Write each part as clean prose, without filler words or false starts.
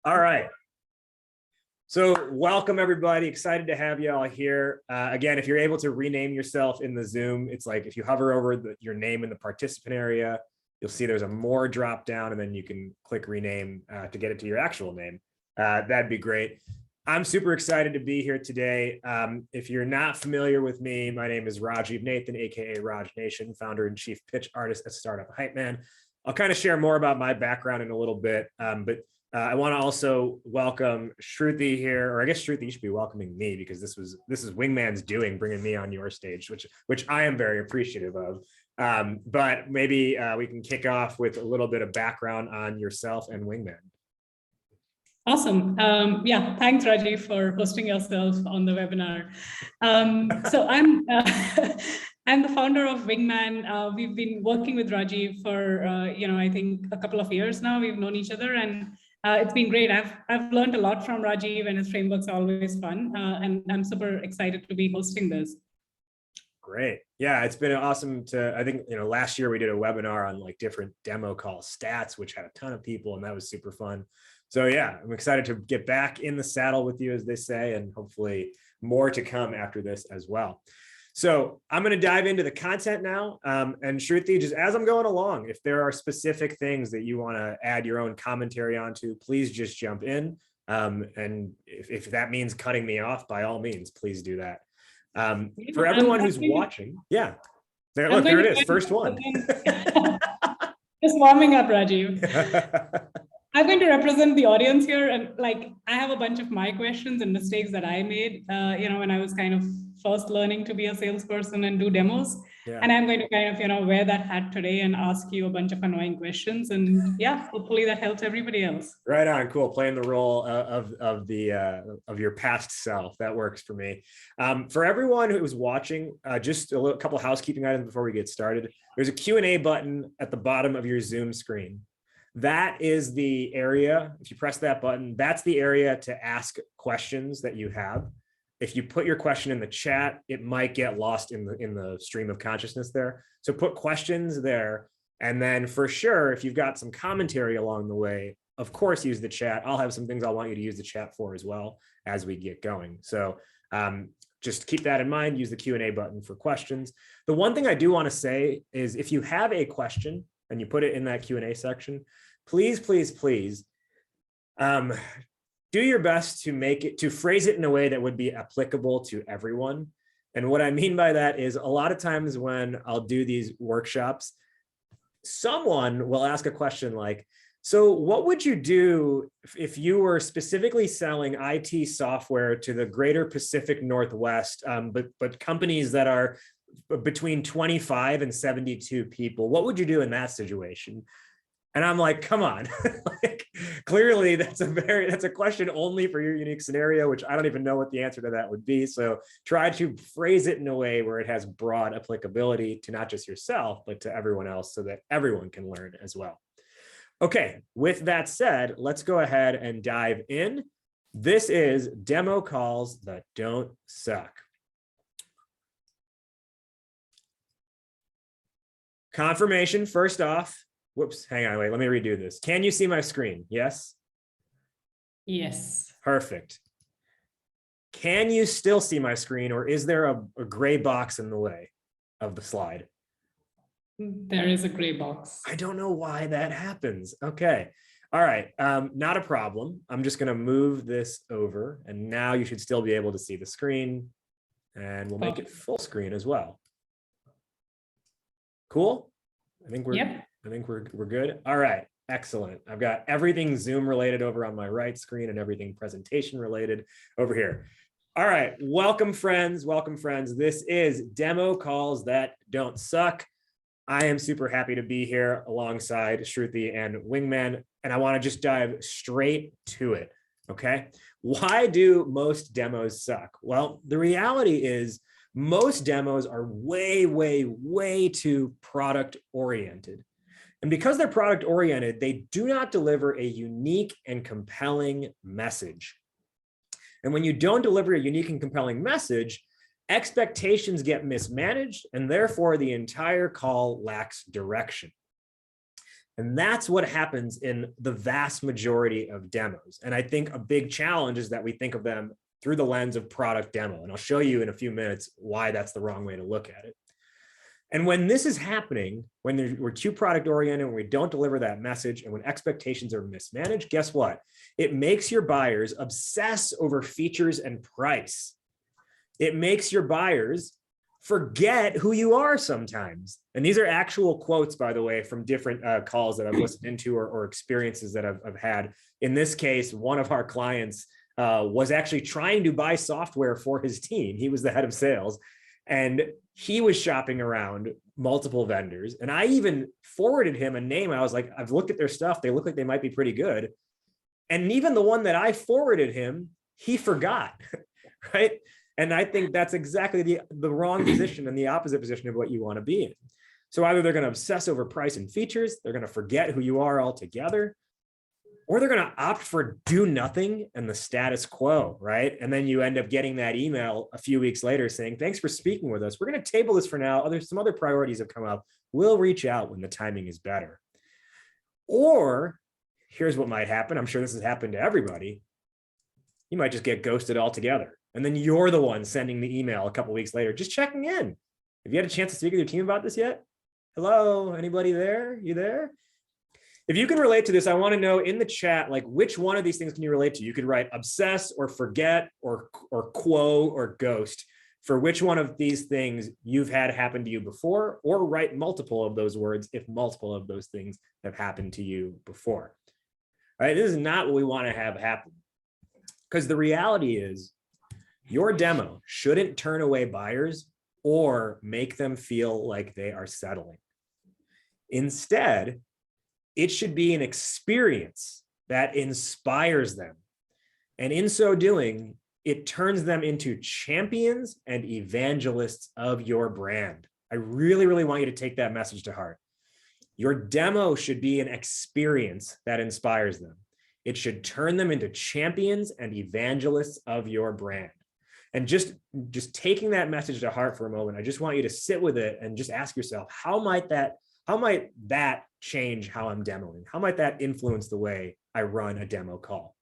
All right. So welcome everybody. Excited to have you all here. Again, if you're able to rename yourself in the Zoom, it's like if you hover over your name in the participant area, you'll see there's a more drop down and then you can click rename to get it to your actual name. That'd be great. I'm super excited to be here today. If you're not familiar with me, my name is Rajiv Nathan, aka RajNATION, founder and chief pitch artist at Startup Hypeman. I'll kind of share more about my background in a little bit, but I want to also welcome Shruti here, or I guess Shruti, you should be welcoming me because this is Wingman's doing, bringing me on your stage, which I am very appreciative of. But maybe we can kick off with a little bit of background on yourself and Wingman. Awesome. Yeah, thanks, Rajiv, for hosting yourself on the webinar. So I'm I'm the founder of Wingman. We've been working with Rajiv for I think a couple of years now. We've known each other, and it's been great. I've learned a lot from Rajiv, and his frameworks are always fun. And I'm super excited to be hosting this. Great. Yeah, it's been awesome to, I think, last year we did a webinar on like different demo call stats, which had a ton of people, and that was super fun. So yeah, I'm excited to get back in the saddle with you, as they say, and hopefully more to come after this as well. So I'm going to dive into the content now. And Shruti, just as I'm going along, if there are specific things that you want to add your own commentary onto, please just jump in. And if that means cutting me off, by all means, please do that. For everyone who's watching, yeah, look, there it is, first one. Just warming up, Rajiv. I'm going to represent the audience here, and like I have a bunch of my questions and mistakes that I made, when I was kind of first learning to be a salesperson and do demos. Yeah. And I'm going to kind of, wear that hat today and ask you a bunch of annoying questions, and yeah, hopefully that helps everybody else. Right on, cool. Playing the role of your past self, that works for me. For everyone who's watching, just a couple housekeeping items before we get started. There's a Q&A button at the bottom of your Zoom screen. That is the area, if you press that button, that's the area to ask questions that you have. If you put your question in the chat, it might get lost in the stream of consciousness there. So put questions there. And then for sure, if you've got some commentary along the way, of course, use the chat. I'll have some things I want you to use the chat for as well as we get going. So just keep that in mind, use the Q&A button for questions. The one thing I do want to say is if you have a question and you put it in that Q&A section, please, please, please do your best to phrase it in a way that would be applicable to everyone. And what I mean by that is a lot of times when I'll do these workshops, someone will ask a question like, so what would you do if you were specifically selling IT software to the greater Pacific Northwest, but companies that are between 25 and 72 people? What would you do in that situation? And I'm like, come on, like, clearly that's a question only for your unique scenario, which I don't even know what the answer to that would be. So try to phrase it in a way where it has broad applicability to not just yourself, but to everyone else so that everyone can learn as well. Okay, with that said, let's go ahead and dive in. This is demo calls that don't suck. Confirmation, first off. Whoops, hang on, wait, let me redo this. Can you see my screen? Yes? Yes. Perfect. Can you still see my screen, or is there a gray box in the way of the slide? There is a gray box. I don't know why that happens. Okay, all right, not a problem. I'm just gonna move this over, and now you should still be able to see the screen, and we'll make it full screen as well. Cool? I think we're good. All right, excellent. I've got everything Zoom related over on my right screen and everything presentation related over here. All right, welcome friends, welcome friends. This is Demo Calls That Don't Suck. I am super happy to be here alongside Shruti and Wingman, and I want to just dive straight to it, okay? Why do most demos suck? Well, the reality is most demos are way, way, way too product oriented. And because they're product oriented, they do not deliver a unique and compelling message. And when you don't deliver a unique and compelling message, expectations get mismanaged, and therefore the entire call lacks direction. And that's what happens in the vast majority of demos. And I think a big challenge is that we think of them through the lens of product demo. And I'll show you in a few minutes why that's the wrong way to look at it. And when this is happening, when we're too product oriented, when we don't deliver that message, and when expectations are mismanaged, guess what? It makes your buyers obsess over features and price. It makes your buyers forget who you are sometimes. And these are actual quotes, by the way, from different calls that I've listened into or experiences that I've had. In this case, one of our clients was actually trying to buy software for his team. He was the head of sales, and he was shopping around multiple vendors. And I even forwarded him a name. I was like, I've looked at their stuff. They look like they might be pretty good. And even the one that I forwarded him, he forgot, right? And I think that's exactly the wrong position and the opposite position of what you want to be in. So either they're going to obsess over price and features, they're going to forget who you are altogether, or they're going to opt for do nothing and the status quo, right? And then you end up getting that email a few weeks later saying, thanks for speaking with us. We're going to table this for now. Some other priorities have come up. We'll reach out when the timing is better. Or here's what might happen. I'm sure this has happened to everybody. You might just get ghosted altogether. And then you're the one sending the email a couple of weeks later, just checking in. Have you had a chance to speak with your team about this yet? Hello, anybody there? You there? If you can relate to this, I want to know in the chat, like which one of these things can you relate to? You could write obsess or forget or quo or ghost for which one of these things you've had happen to you before, or write multiple of those words if multiple of those things have happened to you before. All right, this is not what we want to have happen, because the reality is your demo shouldn't turn away buyers or make them feel like they are settling. Instead, it should be an experience that inspires them. And in so doing, it turns them into champions and evangelists of your brand. I really, really want you to take that message to heart. Your demo should be an experience that inspires them. It should turn them into champions and evangelists of your brand. And just taking that message to heart for a moment, I just want you to sit with it and just ask yourself, how might that change how I'm demoing? How might that influence the way I run a demo call?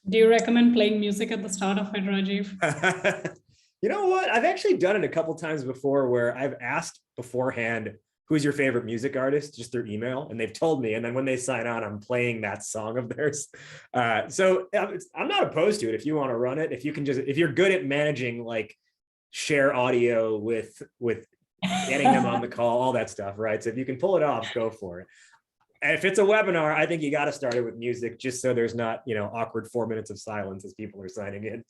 Do you recommend playing music at the start of it, Rajiv? You know what? I've actually done it a couple times before where I've asked beforehand, who's your favorite music artist, just through email, and they've told me, and then when they sign on, I'm playing that song of theirs. So I'm not opposed to it if you want to run it. If you're good at managing like share audio with getting them on the call, all that stuff, right? So if you can pull it off, go for it. And if it's a webinar, I think you got to start it with music, just so there's not, awkward 4 minutes of silence as people are signing in.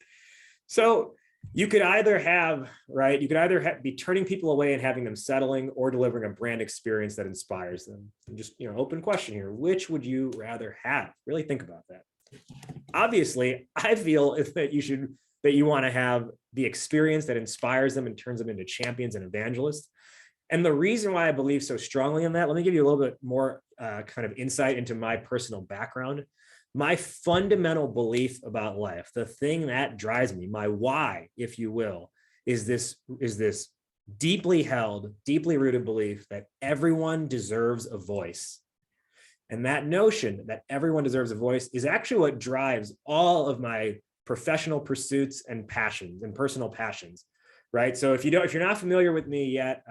So you could either have, right? You could be turning people away and having them settling, or delivering a brand experience that inspires them. And just, open question here. Which would you rather have? Really think about that. Obviously, I feel that you want to have the experience that inspires them and turns them into champions and evangelists. And the reason why I believe so strongly in that, let me give you a little bit more kind of insight into my personal background. My fundamental belief about life, the thing that drives me, my why, if you will, is this deeply held, deeply rooted belief that everyone deserves a voice. And that notion that everyone deserves a voice is actually what drives all of my professional pursuits and passions and personal passions, right? So if you're not familiar with me yet,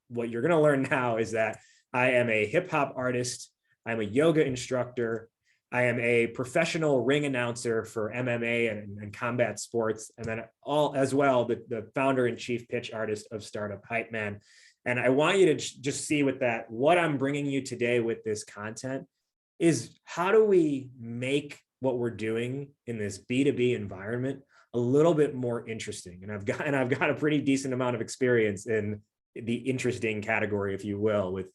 what you're going to learn now is that I am a hip hop artist. I'm a yoga instructor. I am a professional ring announcer for MMA and combat sports, and then the founder and chief pitch artist of Startup Hypeman. And I want you to just see with that, what I'm bringing you today with this content is how do we make what we're doing in this B2B environment a little bit more interesting. And I've got a pretty decent amount of experience in the interesting category, if you will, with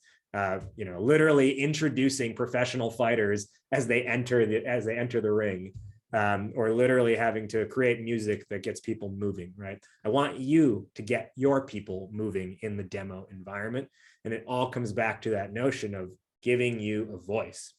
literally introducing professional fighters as they enter the ring, or literally having to create music that gets people moving, right? I want you to get your people moving in the demo environment. And it all comes back to that notion of giving you a voice.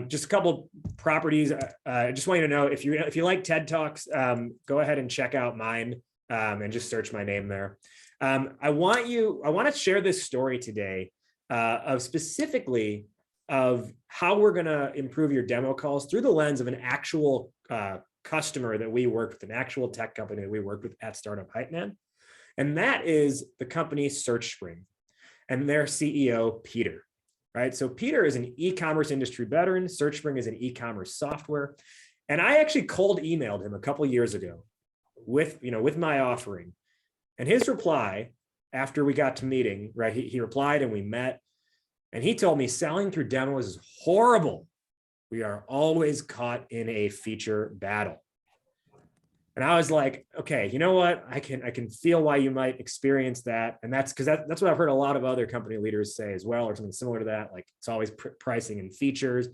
Just a couple properties. I just want you to know, if you like TED Talks, go ahead and check out mine, and just search my name there. I want to share this story today of specifically of how we're going to improve your demo calls through the lens of an actual customer that we worked with, an actual tech company that we worked with at Startup Hypeman. And that is the company Searchspring and their CEO, Peter, right? So Peter is an e-commerce industry veteran. Searchspring is an e-commerce software. And I actually cold emailed him a couple of years ago with my offering. And his reply after we got to meeting, right? He replied and we met, and he told me selling through demos is horrible. We are always caught in a feature battle. And I was like, okay, you know what? I can feel why you might experience that. And that's because that's what I've heard a lot of other company leaders say as well, or something similar to that. Like it's always pricing and features.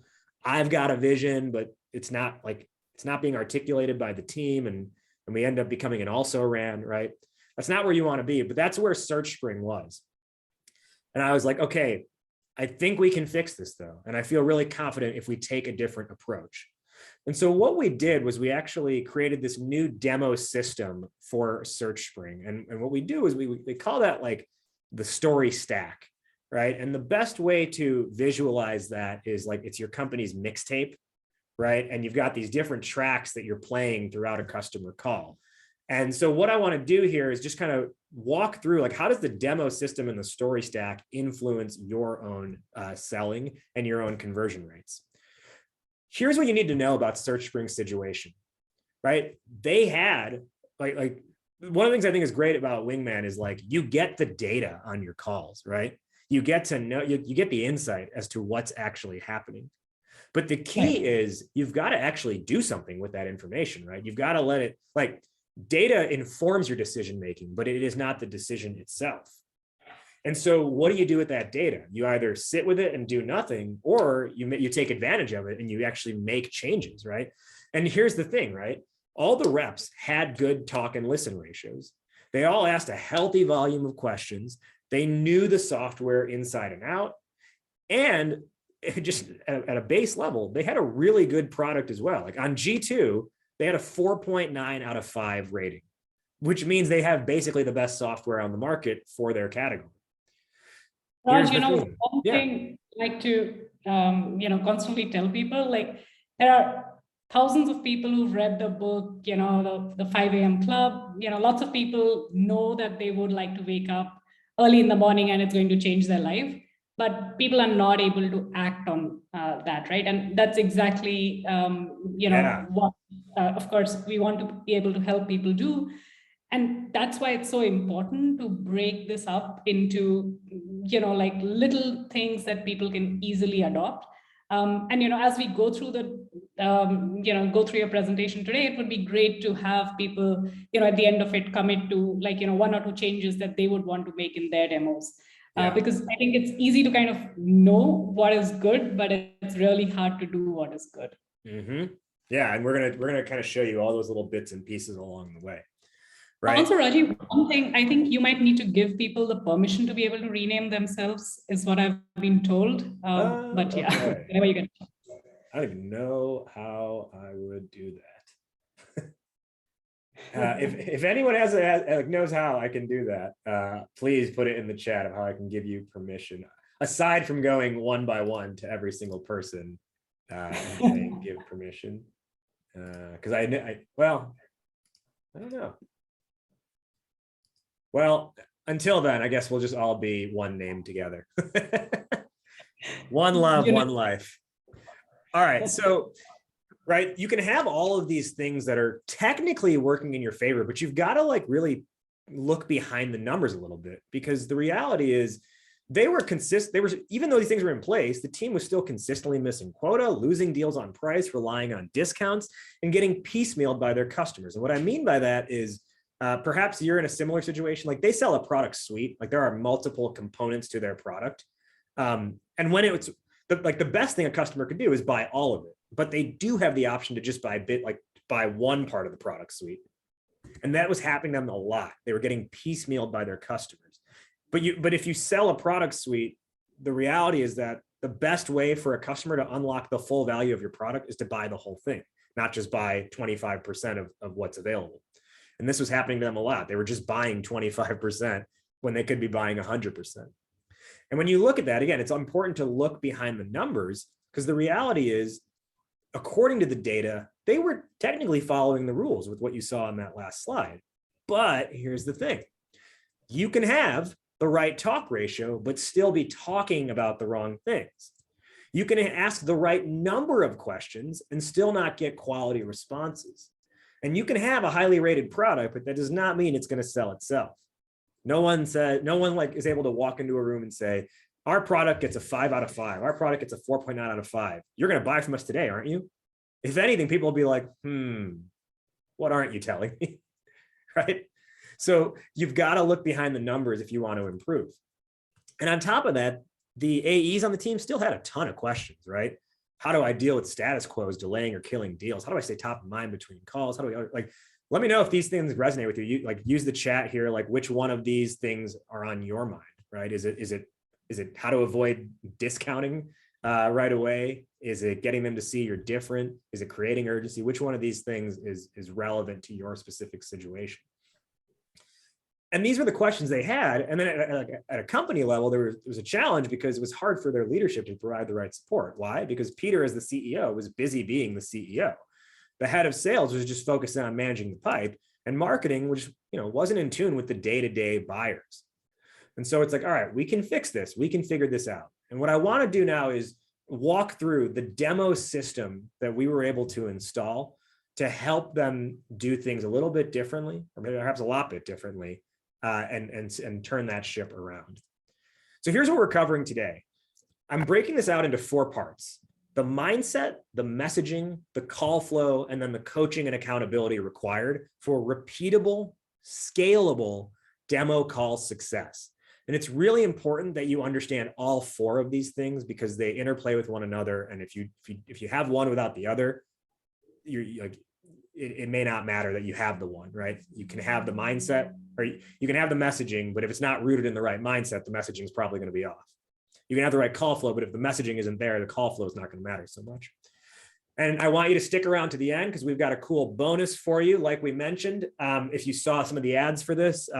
I've got a vision, but it's not being articulated by the team. And we end up becoming an also ran, right? That's not where you want to be, but that's where Searchspring was. And I was like, okay, I think we can fix this though. And I feel really confident if we take a different approach. And so what we did was we actually created this new demo system for Searchspring. And what we do is we call that like the story stack, right? And the best way to visualize that is like it's your company's mixtape, right? And you've got these different tracks that you're playing throughout a customer call. And so what I want to do here is just kind of walk through like how does the demo system and the story stack influence your own selling and your own conversion rates. Here's what you need to know about Searchspring's situation, right? They had like one of the things I think is great about Wingman is like you get the data on your calls, right? You get to know, you get the insight as to what's actually happening. But the key is you've got to actually do something with that information, right? You've got to let it, like data informs your decision making, but it is not the decision itself. And so what do you do with that data? You either sit with it and do nothing, or you take advantage of it and you actually make changes, right? And here's the thing, right? All the reps had good talk and listen ratios. They all asked a healthy volume of questions. They knew the software inside and out. And just at a base level, they had a really good product as well. Like on G2, they had a 4.9 out of 5 rating, which means they have basically the best software on the market for their category. Raj, one thing I like to, constantly tell people, like there are thousands of people who've read the book, the 5 a.m. club, lots of people know that they would like to wake up early in the morning and it's going to change their life, but people are not able to act on that, right? And that's exactly, what, of course, we want to be able to help people do. And that's why it's so important to break this up into, like little things that people can easily adopt. And, as we go through go through your presentation today, it would be great to have people, at the end of it, commit to like, 1 or 2 changes that they would want to make in their demos. Because I think it's easy to kind of know what is good, but it's really hard to do what is good. Mm-hmm. Yeah, and we're gonna kind of show you all those little bits and pieces along the way. Right. Also, Rajiv, one thing I think you might need to give people the permission to be able to rename themselves is what I've been told. But yeah, okay. Whenever you get. I don't even know how I would do that. If anyone knows how I can do that, please put it in the chat of how I can give you permission. Aside from going one by one to every single person and saying give permission, because I don't know. Well, until then, I guess we'll just all be one name together. One love, one life. All right. So, right, you can have all of these things that are technically working in your favor, but you've got to like really look behind the numbers a little bit, because the reality is they were consistent. Even though these things were in place, the team was still consistently missing quota, losing deals on price, relying on discounts, and getting piecemealed by their customers. And what I mean by that is, perhaps you're in a similar situation. Like they sell a product suite, like there are multiple components to their product. And when it's the best thing a customer could do is buy all of it, but they do have the option to just buy one part of the product suite. And that was happening to them a lot. They were getting piecemealed by their customers. But if you sell a product suite, the reality is that the best way for a customer to unlock the full value of your product is to buy the whole thing, not just buy 25% of what's available. And this was happening to them a lot. They were just buying 25% when they could be buying 100%. And when you look at that, again, it's important to look behind the numbers, because the reality is, according to the data, they were technically following the rules with what you saw on that last slide. But here's the thing. You can have the right talk ratio, but still be talking about the wrong things. You can ask the right number of questions and still not get quality responses. And you can have a highly rated product, but that does not mean it's going to sell itself. No one is able to walk into a room and say, our product gets a 5 out of 5. Our product gets a 4.9 out of 5. You're going to buy from us today, aren't you? If anything, people will be like, what aren't you telling me? Right? So you've got to look behind the numbers if you want to improve. And on top of that, the AEs on the team still had a ton of questions, right? How do I deal with status quos, delaying or killing deals? How do I stay top of mind between calls? How do we, like, let me know if these things resonate with you. You like use the chat here, like which one of these things are on your mind, right? Is it how to avoid discounting right away? Is it getting them to see you're different? Is it creating urgency? Which one of these things is relevant to your specific situation? And these were the questions they had. And then at a company level, there was a challenge because it was hard for their leadership to provide the right support. Why? Because Peter, as the CEO, was busy being the CEO. The head of sales was just focused on managing the pipe, and marketing, which wasn't in tune with the day-to-day buyers. And so it's like, all right, we can fix this. We can figure this out. And what I want to do now is walk through the demo system that we were able to install to help them do things a little bit differently, or maybe perhaps a lot bit differently, and turn that ship around. So here's what we're covering today. I'm breaking this out into 4 parts: the mindset, the messaging, the call flow, and then the coaching and accountability required for repeatable, scalable demo call success. And it's really important that you understand all 4 of these things, because they interplay with one another. And if you have one without the other, it may not matter that you have the one, right? You can have the mindset, or you can have the messaging, but if it's not rooted in the right mindset, the messaging is probably going to be off. You can have the right call flow, but if the messaging isn't there, the call flow is not going to matter so much. And I want you to stick around to the end, because we've got a cool bonus for you. Like we mentioned, if you saw some of the ads for this,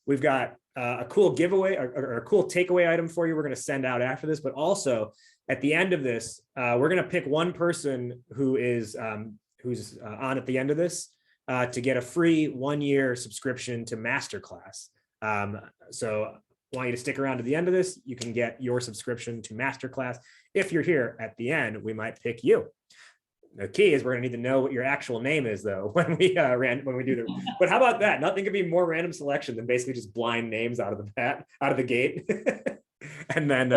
we've got a cool giveaway or a cool takeaway item for you we're going to send out after this. But also at the end of this, we're going to pick one person who's on at the end of this to get a free 1-year subscription to Masterclass. So I want you to stick around to the end of this. You can get your subscription to Masterclass. If you're here at the end, we might pick you. The key is we're going to need to know what your actual name is, though, when we do the. But how about that? Nothing could be more random selection than basically just blind names out of the gate, and then.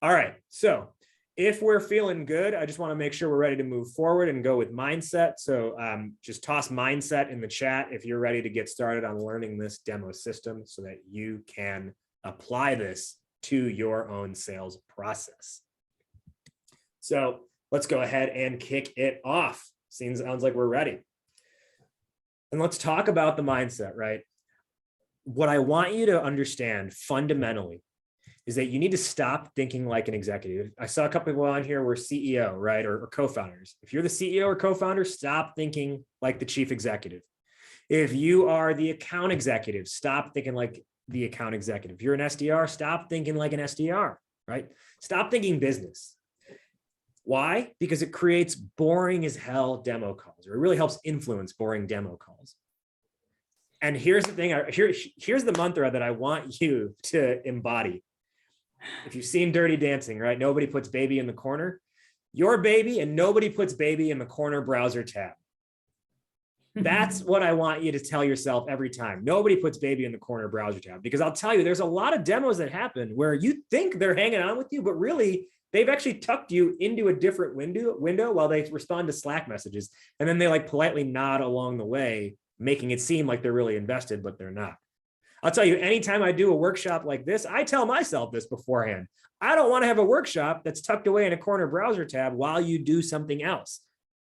All right. So if we're feeling good, I just want to make sure we're ready to move forward and go with mindset. So just toss mindset in the chat if you're ready to get started on learning this demo system, so that you can apply this to your own sales process. So let's go ahead and kick it off. Sounds like we're ready. And let's talk about the mindset, right? What I want you to understand fundamentally is that you need to stop thinking like an executive. I saw a couple people on here were CEO, right? Or co-founders. If you're the CEO or co-founder, stop thinking like the chief executive. If you are the account executive, stop thinking like the account executive. If you're an SDR, stop thinking like an SDR, right? Stop thinking business. Why? Because it creates boring as hell demo calls, or it really helps influence boring demo calls. And here's the thing, here's the mantra that I want you to embody. If you've seen Dirty Dancing, right? Nobody puts baby in the corner. Your baby, and nobody puts baby in the corner browser tab. That's what I want you to tell yourself every time. Nobody puts baby in the corner browser tab, because I'll tell you, there's a lot of demos that happen where you think they're hanging on with you, but really they've actually tucked you into a different window while they respond to Slack messages. And then they like politely nod along the way, making it seem like they're really invested, but they're not. I'll tell you, anytime I do a workshop like this, I tell myself this beforehand. I don't want to have a workshop that's tucked away in a corner browser tab while you do something else.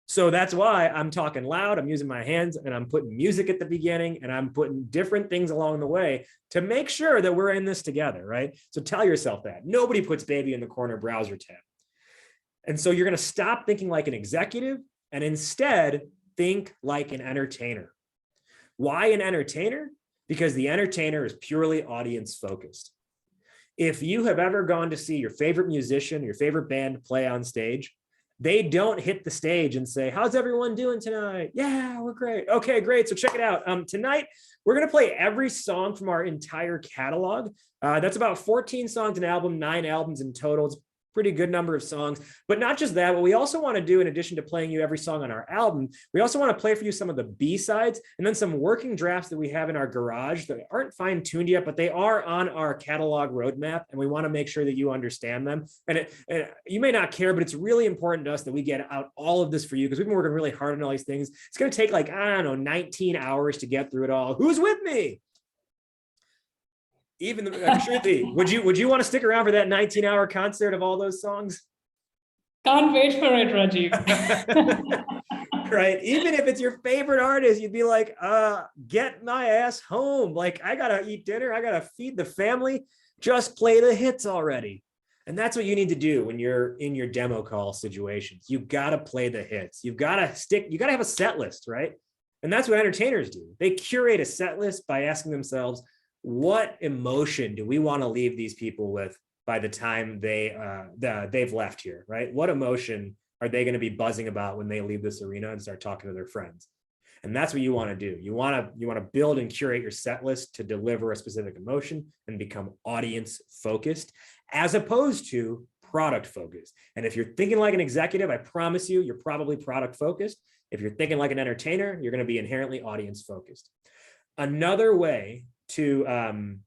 So that's why I'm talking loud, I'm using my hands, and I'm putting music at the beginning, and I'm putting different things along the way to make sure that we're in this together, right? So tell yourself that. Nobody puts baby in the corner browser tab. And so you're going to stop thinking like an executive and instead think like an entertainer. Why an entertainer? because the entertainer is purely audience focused. If you have ever gone to see your favorite musician, your favorite band play on stage, they don't hit the stage and say, how's everyone doing tonight? Yeah, we're great. Okay, great. So check it out. Tonight, we're going to play every song from our entire catalog. That's about 14 songs an album, 9 albums in total. It's pretty good number of songs, but not just that. What we also want to do, in addition to playing you every song on our album, we also want to play for you some of the B-sides and then some working drafts that we have in our garage that aren't fine-tuned yet, but they are on our catalog roadmap, and we want to make sure that you understand them. And you may not care, but it's really important to us that we get out all of this for you, because we've been working really hard on all these things. It's going to take like, I don't know, 19 hours to get through it all. Who's with me? Even Shruti, would you want to stick around for that 19-hour concert of all those songs? Can't wait for it, Rajiv. Right. Even if it's your favorite artist, you'd be like, get my ass home. Like, I gotta eat dinner, I gotta feed the family. Just play the hits already. And that's what you need to do when you're in your demo call situations. You gotta play the hits. You gotta have a set list, right? And that's what entertainers do. They curate a set list by asking themselves, what emotion do we want to leave these people with by the time they've left here, right? What emotion are they going to be buzzing about when they leave this arena and start talking to their friends? And that's what you want to do. You want to build and curate your set list to deliver a specific emotion and become audience focused, as opposed to product focused. And if you're thinking like an executive, I promise you, you're probably product focused. If you're thinking like an entertainer, you're going to be inherently audience focused. Another way to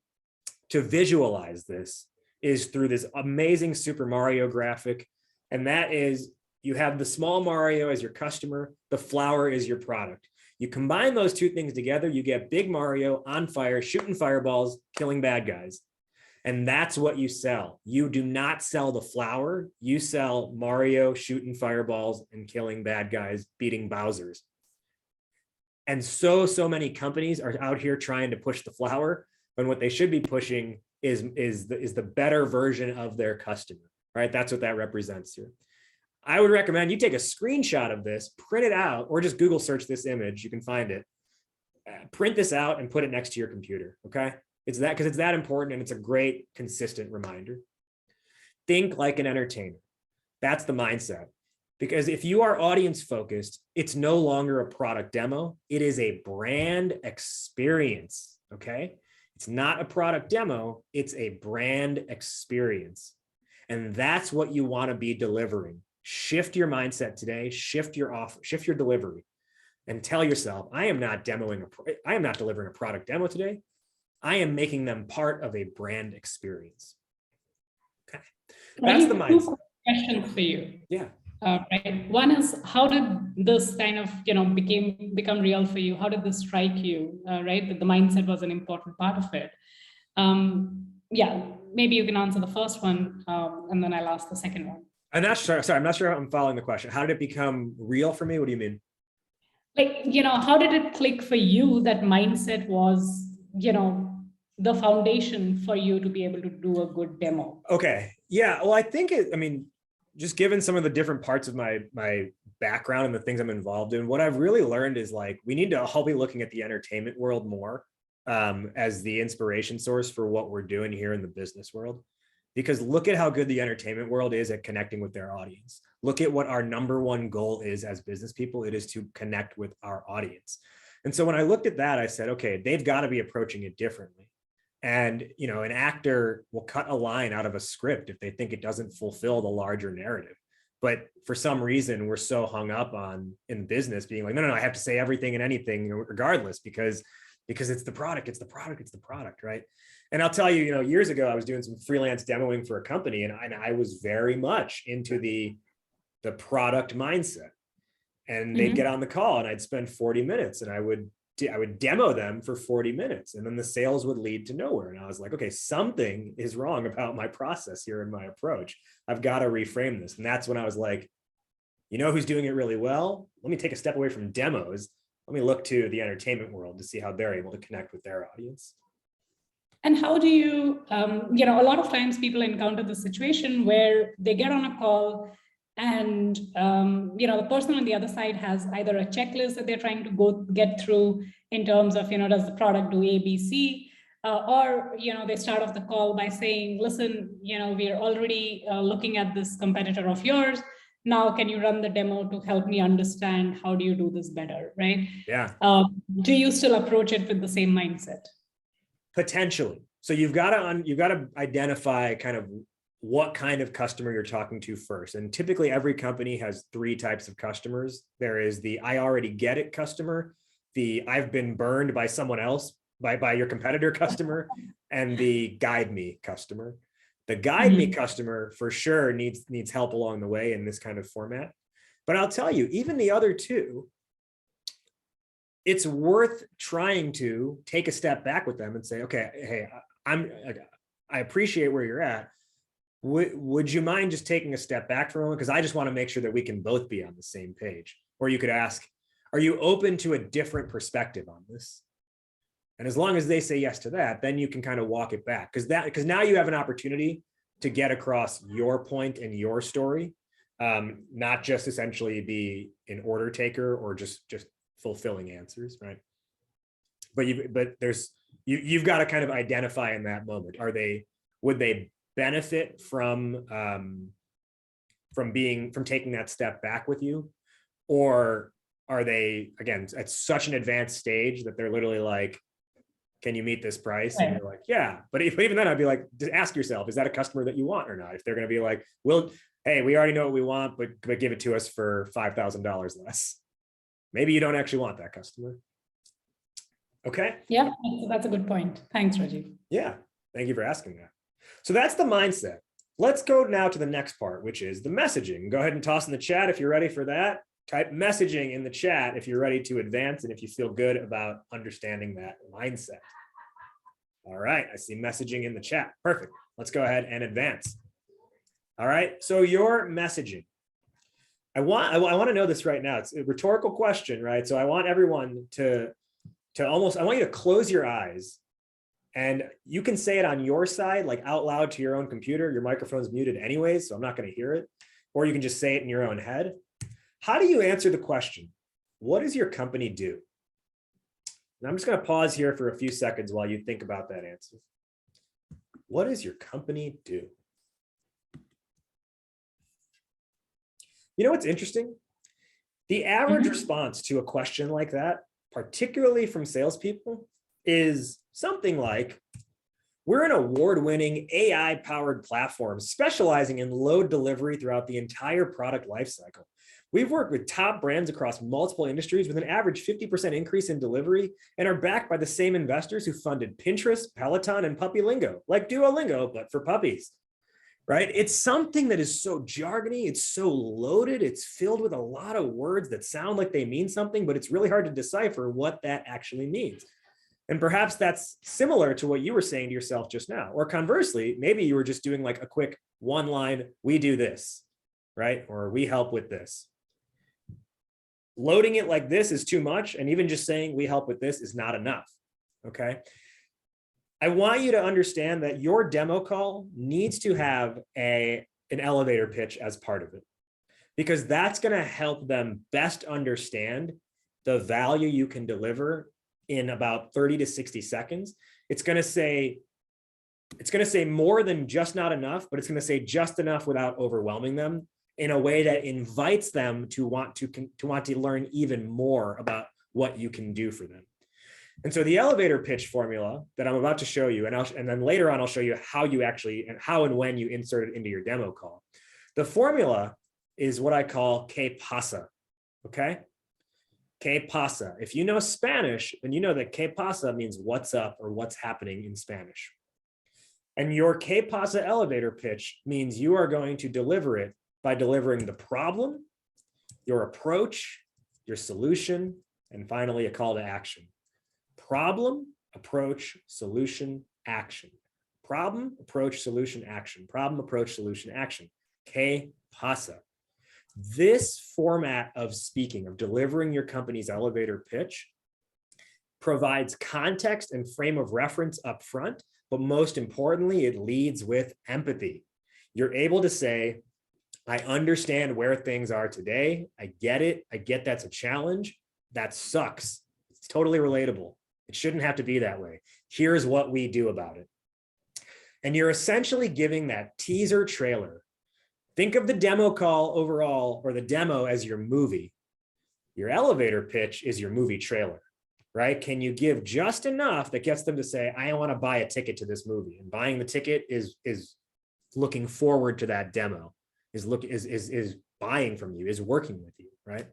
visualize this is through this amazing Super Mario graphic. And that is, you have the small Mario as your customer, the flower is your product. You combine those two things together, you get big Mario on fire, shooting fireballs, killing bad guys. And that's what you sell. You do not sell the flower, you sell Mario shooting fireballs and killing bad guys, beating Bowsers. And so many companies are out here trying to push the flower, when what they should be pushing is the better version of their customer, right? That's what that represents here. I would recommend you take a screenshot of this, print it out, or just Google search this image. You can find it. Print this out and put it next to your computer, okay? It's that, because it's that important, and it's a great, consistent reminder. Think like an entertainer. That's the mindset. Because if you are audience focused, it's no longer a product demo. It is a brand experience, okay? It's not a product demo, it's a brand experience. And that's what you want to be delivering. Shift your mindset today, shift your offer, shift your delivery, and tell yourself, I am not delivering a product demo today. I am making them part of a brand experience. Okay, that's the mindset. 2 questions for you. Yeah. Right. One is, how did this kind of, become real for you? How did this strike you? Right. That the mindset was an important part of it. Yeah, maybe you can answer the first one, and then I'll ask the second one. I'm not sure. Sorry, I'm not sure I'm following the question. How did it become real for me? What do you mean? Like, how did it click for you that mindset was, the foundation for you to be able to do a good demo? Okay. Yeah. Well, I think just given some of the different parts of my background and the things I'm involved in, what I've really learned is, like, we need to all be looking at the entertainment world more as the inspiration source for what we're doing here in the business world. Because look at how good the entertainment world is at connecting with their audience. Look at what our #1 goal is as business people. It is to connect with our audience. And so when I looked at that, I said, okay, they've got to be approaching it differently. And, an actor will cut a line out of a script if they think it doesn't fulfill the larger narrative. But for some reason, we're so hung up on, in business, being like, no, I have to say everything and anything regardless, because it's the product, right? And I'll tell you, years ago, I was doing some freelance demoing for a company, and I was very much into the product mindset. And they'd get on the call, and I'd spend 40 minutes, and I would demo them for 40 minutes, and then the sales would lead to nowhere. And I was like, okay, something is wrong about my process here and my approach. I've got to reframe this. And that's when I was like, who's doing it really well? Let me take a step away from demos. Let me look to the entertainment world to see how they're able to connect with their audience. And how do you, a lot of times people encounter the situation where they get on a call And the person on the other side has either a checklist that they're trying to get through in terms of, does the product do A, B, C? Or they start off the call by saying, listen, we're already looking at this competitor of yours. Now, can you run the demo to help me understand how do you do this better, right? Yeah. Do you still approach it with the same mindset? Potentially. So you've got to identify kind of what kind of customer you're talking to first. And typically every company has 3 types of customers. There is the I already get it customer, the I've been burned by someone else, by your competitor customer, and the guide me customer. The guide me customer for sure needs help along the way in this kind of format. But I'll tell you, even the other 2, it's worth trying to take a step back with them and say, okay, hey, I appreciate where you're at. Would you mind just taking a step back for a moment? Because I just want to make sure that we can both be on the same page. Or you could ask, are you open to a different perspective on this? And as long as they say yes to that, then you can kind of walk it back, because now you have an opportunity to get across your point and your story, not just essentially be an order taker or just fulfilling answers, right? But you've got to kind of identify in that moment, would they benefit from taking that step back with you, or are they, again, at such an advanced stage that they're literally like, can you meet this price? Right. And you're like, yeah. But even then I'd be like, just ask yourself, is that a customer that you want or not? If they're going to be like, hey, we already know what we want, but give it to us for $5,000 less. Maybe you don't actually want that customer. Okay. Yeah, that's a good point. Thanks, Rajiv. Yeah. Thank you for asking that. So that's the mindset. Let's go now to the next part, which is the messaging. Go ahead and toss in the chat if you're ready for that. Type messaging in the chat if you're ready to advance and if you feel good about understanding that mindset. All right, I see messaging in the chat. Perfect. Let's go ahead and advance. All right, so your messaging. I want to know this right now. It's a rhetorical question, right? So I want everyone I want you to close your eyes, and you can say it on your side, like out loud to your own computer. Your microphone's muted anyways, so I'm not going to hear it. Or you can just say it in your own head. How do you answer the question? What does your company do? And I'm just going to pause here for a few seconds while you think about that answer. What does your company do? You know what's interesting? The average response to a question like that, particularly from salespeople, is something like, we're an award-winning AI-powered platform specializing in load delivery throughout the entire product lifecycle. We've worked with top brands across multiple industries with an average 50% increase in delivery and are backed by the same investors who funded Pinterest, Peloton, and Puppylingo, like Duolingo, but for puppies, right? It's something that is so jargony, it's so loaded, it's filled with a lot of words that sound like they mean something, but it's really hard to decipher what that actually means. And perhaps that's similar to what you were saying to yourself just now. Or conversely, maybe you were just doing like a quick one line, we do this, right? Or we help with this. Loading it like this is too much. And even just saying we help with this is not enough, okay? I want you to understand that your demo call needs to have an elevator pitch as part of it, because that's gonna help them best understand the value you can deliver in about 30 to 60 seconds. It's gonna say more than just not enough, but it's gonna say just enough without overwhelming them, in a way that invites them to want to learn even more about what you can do for them. And so the elevator pitch formula that I'm about to show you, and then later on I'll show you how and when you insert it into your demo call. The formula is what I call que pasa, okay? Que pasa. If you know Spanish, then you know that que pasa means what's up or what's happening in Spanish. And your que pasa elevator pitch means you are going to deliver it by delivering the problem, your approach, your solution, and finally a call to action. Problem, approach, solution, action. Problem, approach, solution, action. Problem, approach, solution, action. Que pasa. This format of speaking, of delivering your company's elevator pitch, provides context and frame of reference up front, but most importantly, it leads with empathy. You're able to say, I understand where things are today. I get it. I get that's a challenge. That sucks. It's totally relatable. It shouldn't have to be that way. Here's what we do about it. And you're essentially giving that teaser trailer. Think of the demo call overall, or the demo, as your movie. Your elevator pitch is your movie trailer, right? Can you give just enough that gets them to say, I want to buy a ticket to this movie? And buying the ticket is looking forward to that demo, is buying from you, is working with you, right?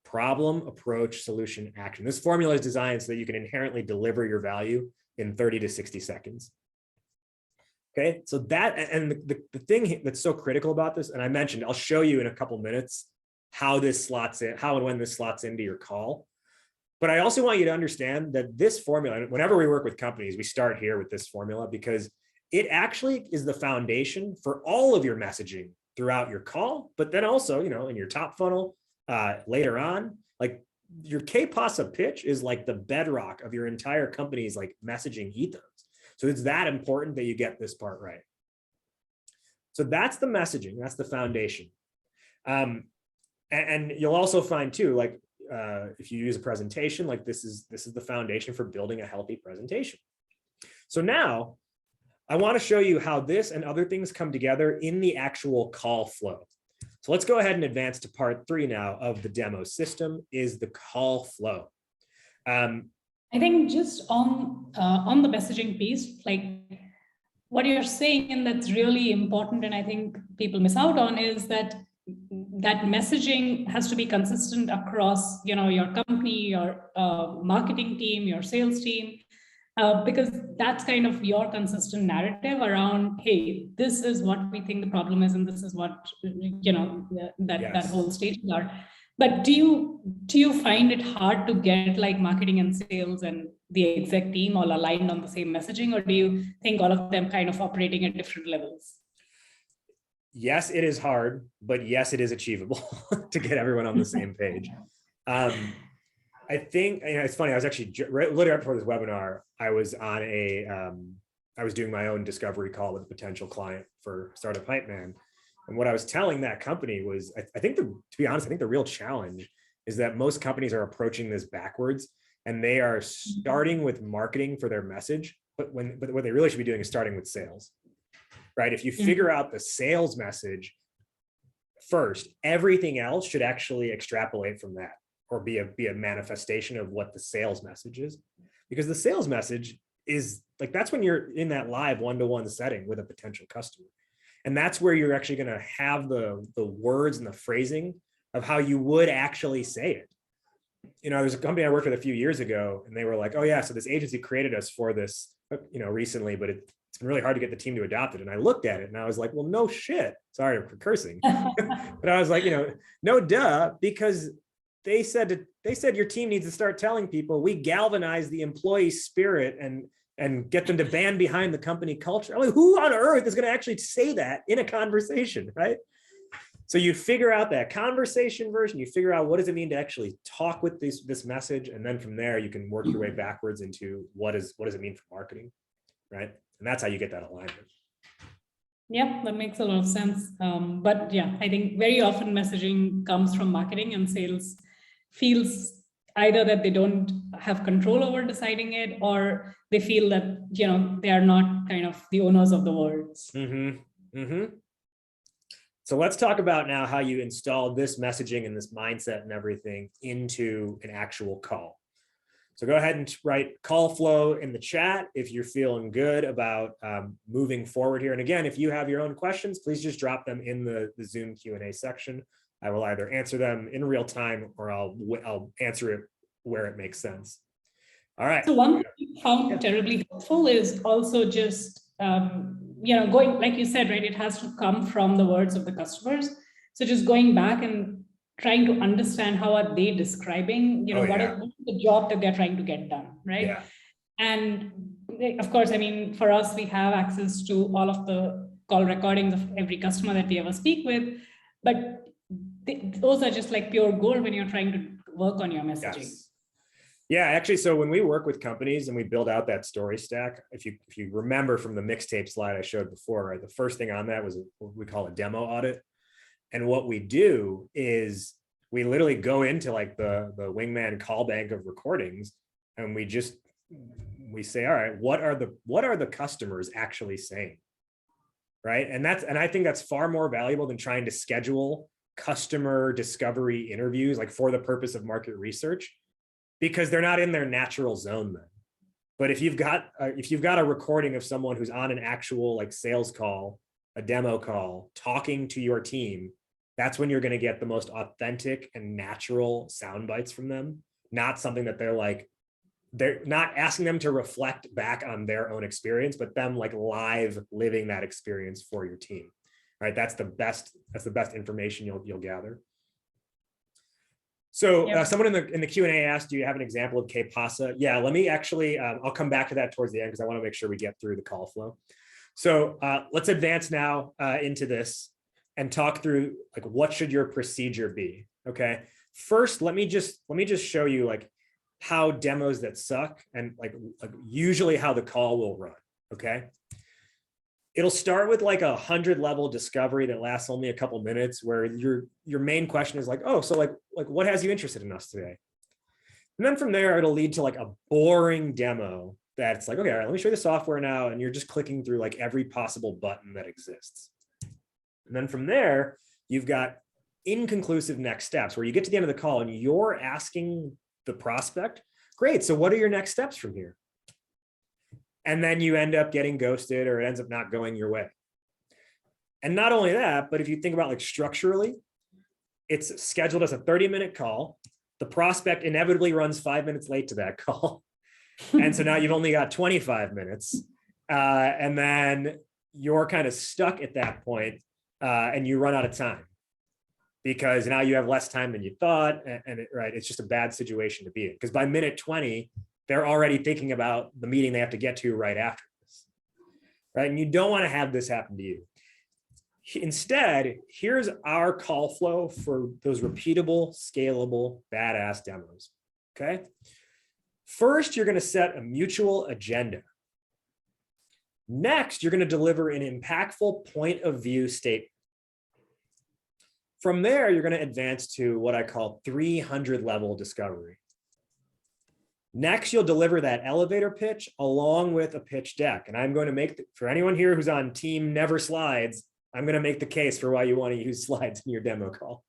Problem, approach, solution, action. This formula is designed so that you can inherently deliver your value in 30 to 60 seconds. Okay, so that, and the thing that's so critical about this, and I mentioned, I'll show you in a couple minutes how this slots in, how and when this slots into your call. But I also want you to understand that this formula, whenever we work with companies, we start here with this formula because it actually is the foundation for all of your messaging throughout your call, but then also, in your top funnel later on, like your pasa pitch is like the bedrock of your entire company's like messaging ethos. So it's that important that you get this part right. So that's the messaging, that's the foundation. And you'll also find too, like if you use a presentation, like this is the foundation for building a healthy presentation. So now I want to show you how this and other things come together in the actual call flow. So let's go ahead and advance to part 3 now of the demo system, is the call flow. I think just on the messaging piece, like what you're saying, and that's really important, and I think people miss out on, is that messaging has to be consistent across, your company, your marketing team, your sales team, because that's kind of your consistent narrative around, hey, this is what we think the problem is, and this is what that whole stages are. But do you find it hard to get like marketing and sales and the exec team all aligned on the same messaging, or do you think all of them kind of operating at different levels? Yes, it is hard, but yes, it is achievable to get everyone on the same page. I think, it's funny, I was actually literally right before this webinar, I was on I was doing my own discovery call with a potential client for Startup Hypeman. And what I was telling that company was, I think to be honest, I think the real challenge is that most companies are approaching this backwards, and they are starting with marketing for their message, but what they really should be doing is starting with sales, right? If you figure out the sales message first, everything else should actually extrapolate from that, or be a manifestation of what the sales message is, because the sales message is like, that's when you're in that live one-to-one setting with a potential customer. And that's where you're actually going to have the words and the phrasing of how you would actually say it. There's a company I worked with a few years ago, and they were like, oh yeah, so this agency created us for this, recently, but it's been really hard to get the team to adopt it. And I looked at it and I was like, well, no shit. Sorry for cursing. But I was like, no duh, because they said your team needs to start telling people we galvanize the employee spirit and get them to band behind the company culture. I mean, who on earth is going to actually say that in a conversation, right? So you figure out that conversation version, you figure out what does it mean to actually talk with this message, and then from there you can work your way backwards into what does it mean for marketing, right? And that's how you get that alignment. Yeah, that makes a lot of sense. But yeah, I think very often messaging comes from marketing, and sales feels either that they don't have control over deciding it, or they feel that, they are not kind of the owners of the words. So let's talk about now how you install this messaging and this mindset and everything into an actual call. So go ahead and write call flow in the chat if you're feeling good about moving forward here. And again, if you have your own questions, please just drop them in the Zoom Q&A section. I will either answer them in real time, or I'll answer it where it makes sense. All right. So one thing I found terribly helpful is also just, going, like you said, right, it has to come from the words of the customers. So just going back and trying to understand how are they describing, what is the job that they're trying to get done, right? Yeah. And of course, I mean, for us, we have access to all of the call recordings of every customer that we ever speak with, but those are just like pure gold when you're trying to work on your messaging. Yes. Yeah, actually, so when we work with companies and we build out that story stack, if you remember from the mixtape slide I showed before, right, the first thing on that was what we call a demo audit. And what we do is we literally go into like the Wingman call bank of recordings, and we say, all right, what are the customers actually saying? Right. And I think that's far more valuable than trying to schedule customer discovery interviews like for the purpose of market research, because they're not in their natural zone then. But if you've got a recording of someone who's on an actual like sales call, a demo call, talking to your team, that's when you're going to get the most authentic and natural sound bites from them, not something that they're not asking them to reflect back on their own experience, but them like live living that experience for your team, right? That's the best information you'll gather. So someone in the Q&A asked, do you have an example of pasa? Yeah, let me actually, I'll come back to that towards the end because I want to make sure we get through the call flow. So let's advance now into this and talk through like, what should your procedure be? Okay. First, let me just show you like how demos that suck and like usually how the call will run. Okay. It'll start with like 100 level discovery that lasts only a couple minutes, where your main question is like, oh, so like what has you interested in us today? And then from there, it'll lead to like a boring demo that's like, okay, all right, let me show you the software now. And you're just clicking through like every possible button that exists. And then from there, you've got inconclusive next steps where you get to the end of the call and you're asking the prospect, great, so what are your next steps from here? And then you end up getting ghosted, or it ends up not going your way. And not only that, but if you think about like structurally, it's scheduled as a 30-minute call. The prospect inevitably runs 5 minutes late to that call. And so now you've only got 25 minutes. And then you're kind of stuck at that point, and you run out of time because now you have less time than you thought. Right, it's just a bad situation to be in, because by minute 20, they're already thinking about the meeting they have to get to right after this, right? And you don't want to have this happen to you. Instead, here's our call flow for those repeatable, scalable, badass demos, okay? First, you're going to set a mutual agenda. Next, you're going to deliver an impactful point of view statement. From there, you're going to advance to what I call 300 level discovery. Next, you'll deliver that elevator pitch along with a pitch deck. And I'm going to make, for anyone here who's on team never slides, I'm going to make the case for why you want to use slides in your demo call.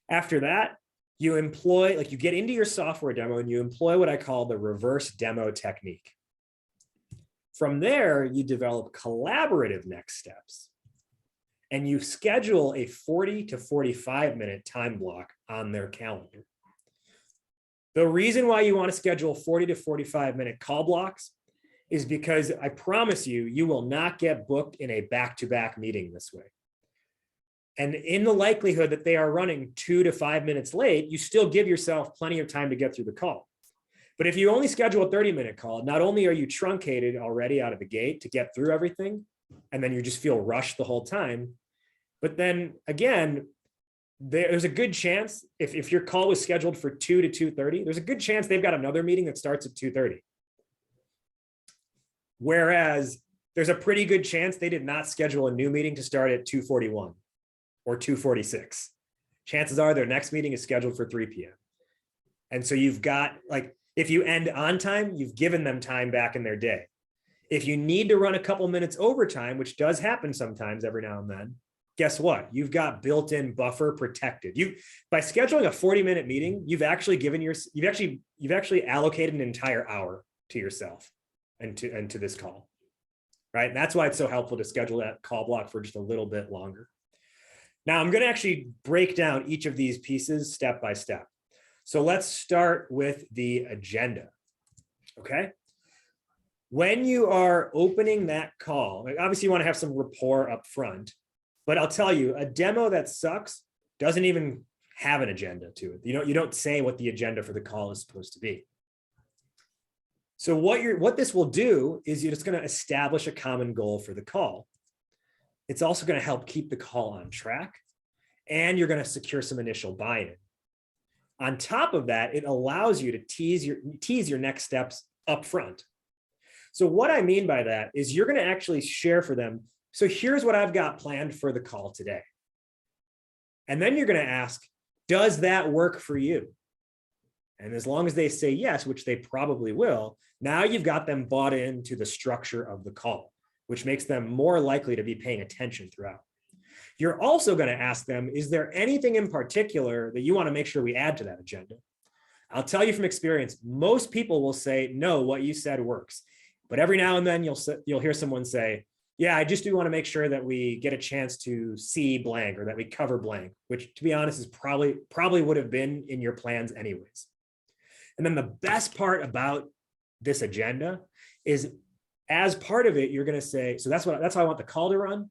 After that, you employ, like you get into your software demo and you employ what I call the reverse demo technique. From there, you develop collaborative next steps. And you schedule a 40 to 45 minute time block on their calendar. The reason why you want to schedule 40 to 45 minute call blocks is because I promise you, you will not get booked in a back-to-back meeting this way. And in the likelihood that they are running 2 to 5 minutes late, you still give yourself plenty of time to get through the call. But if you only schedule a 30-minute call, not only are you truncated already out of the gate to get through everything, and then you just feel rushed the whole time, but then again, there's a good chance if your call was scheduled for 2 to 2:30, there's a good chance they've got another meeting that starts at 2:30. Whereas there's a pretty good chance they did not schedule a new meeting to start at 2:41 or 2:46. Chances are their next meeting is scheduled for 3 p.m. And so you've got, like, if you end on time, you've given them time back in their day. If you need to run a couple minutes overtime, which does happen sometimes every now and then, guess what? You've got built-in buffer protected. By scheduling a 40-minute meeting, you've actually allocated an entire hour to yourself and to this call, right? And that's why it's so helpful to schedule that call block for just a little bit longer. Now I'm going to actually break down each of these pieces step by step. So let's start with the agenda, okay? When you are opening that call, obviously you want to have some rapport up front, but I'll tell you, a demo that sucks doesn't even have an agenda to it. You don't say what the agenda for the call is supposed to be. So what this will do is it's going to establish a common goal for the call. It's also going to help keep the call on track, and you're going to secure some initial buy-in. On top of that, it allows you to tease your next steps up front. So what I mean by that is you're going to actually share for them, so here's what I've got planned for the call today. And then you're going to ask, does that work for you? And as long as they say yes, which they probably will, now you've got them bought into the structure of the call, which makes them more likely to be paying attention throughout. You're also going to ask them, is there anything in particular that you want to make sure we add to that agenda? I'll tell you from experience, most people will say, no, what you said works. But every now and then you'll hear someone say, yeah, I just do want to make sure that we get a chance to see blank or that we cover blank, which to be honest is probably would have been in your plans anyways. And then the best part about this agenda is as part of it, you're going to say, so that's how I want the call to run.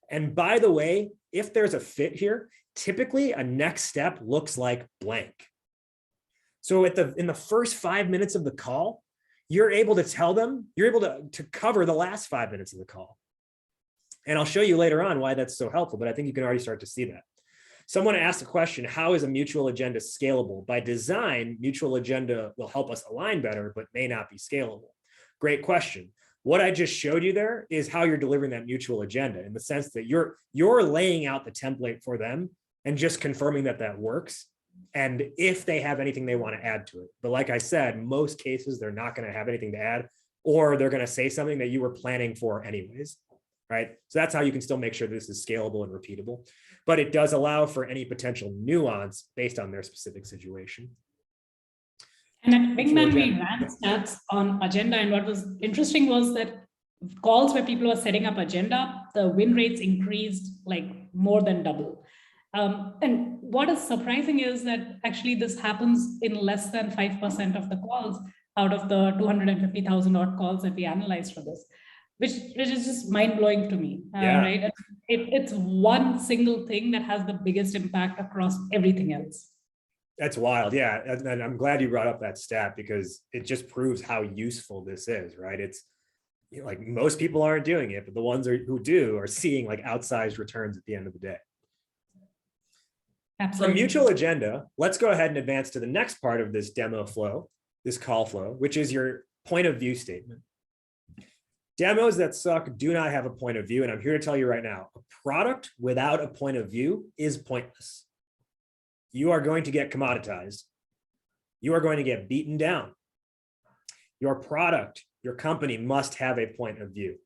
And by the way, if there's a fit here, typically a next step looks like blank. So in the first 5 minutes of the call, you're able to tell them, you're able to cover the last 5 minutes of the call. And I'll show you later on why that's so helpful, but I think you can already start to see that. Someone asked a question, how is a mutual agenda scalable? By design, mutual agenda will help us align better, but may not be scalable. Great question. What I just showed you there is how you're delivering that mutual agenda in the sense that you're laying out the template for them and just confirming that that works. And if they have anything they want to add to it. But like I said, most cases, they're not going to have anything to add, or they're going to say something that you were planning for anyways, right? So that's how you can still make sure this is scalable and repeatable, but it does allow for any potential nuance based on their specific situation. And at Wingman, we ran stats on agenda. And what was interesting was that calls where people were setting up agenda, the win rates increased like more than double. And what is surprising is that actually this happens in less than 5% of the calls out of the 250,000 odd calls that we analyzed for this, which is just mind-blowing to me, right? And it's one single thing that has the biggest impact across everything else. That's wild. Yeah. And I'm glad you brought up that stat because it just proves how useful this is, right? It's like most people aren't doing it, but the ones who do are seeing like outsized returns at the end of the day. Absolutely. From mutual agenda, let's go ahead and advance to the next part of this demo flow, this call flow, which is your point of view statement. Demos that suck do not have a point of view. And I'm here to tell you right now, a product without a point of view is pointless. You are going to get commoditized. You are going to get beaten down. Your product, your company must have a point of view.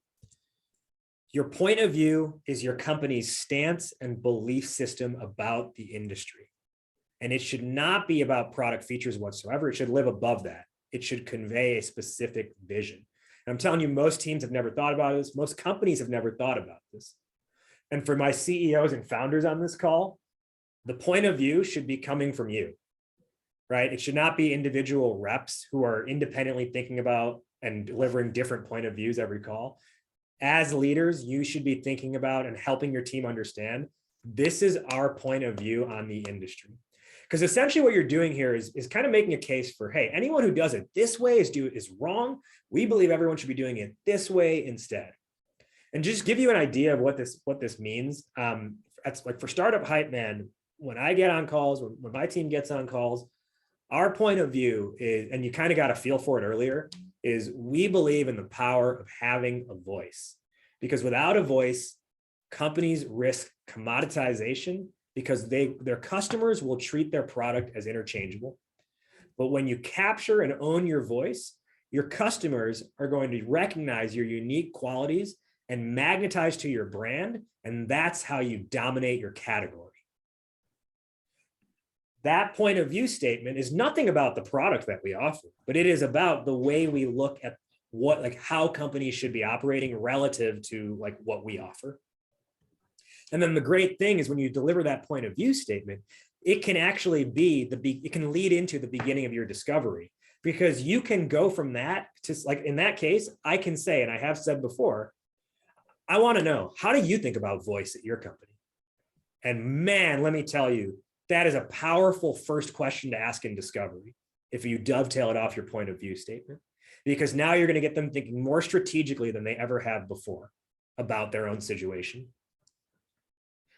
Your point of view is your company's stance and belief system about the industry. And it should not be about product features whatsoever. It should live above that. It should convey a specific vision. And I'm telling you, most teams have never thought about this. Most companies have never thought about this. And for my CEOs and founders on this call, the point of view should be coming from you, right? It should not be individual reps who are independently thinking about and delivering different point of views every call. As leaders, you should be thinking about and helping your team understand, this is our point of view on the industry. Because essentially what you're doing here is kind of making a case for, hey, anyone who does it this way is wrong. We believe everyone should be doing it this way instead. And just give you an idea of what this means. That's like for Startup Hypeman, when I get on calls, when my team gets on calls, our point of view is, and you kind of got a feel for it earlier, is we believe in the power of having a voice. Because without a voice, companies risk commoditization because their customers will treat their product as interchangeable. But when you capture and own your voice, your customers are going to recognize your unique qualities and magnetize to your brand, and that's how you dominate your category. That point of view statement is nothing about the product that we offer, but it is about the way we look at how companies should be operating relative to like what we offer. And then the great thing is when you deliver that point of view statement, it can actually be it can lead into the beginning of your discovery, because you can go from that to, like in that case, I can say, and I have said before, I want to know, how do you think about voice at your company? And man, let me tell you, that is a powerful first question to ask in discovery if you dovetail it off your point of view statement, because now you're going to get them thinking more strategically than they ever have before about their own situation.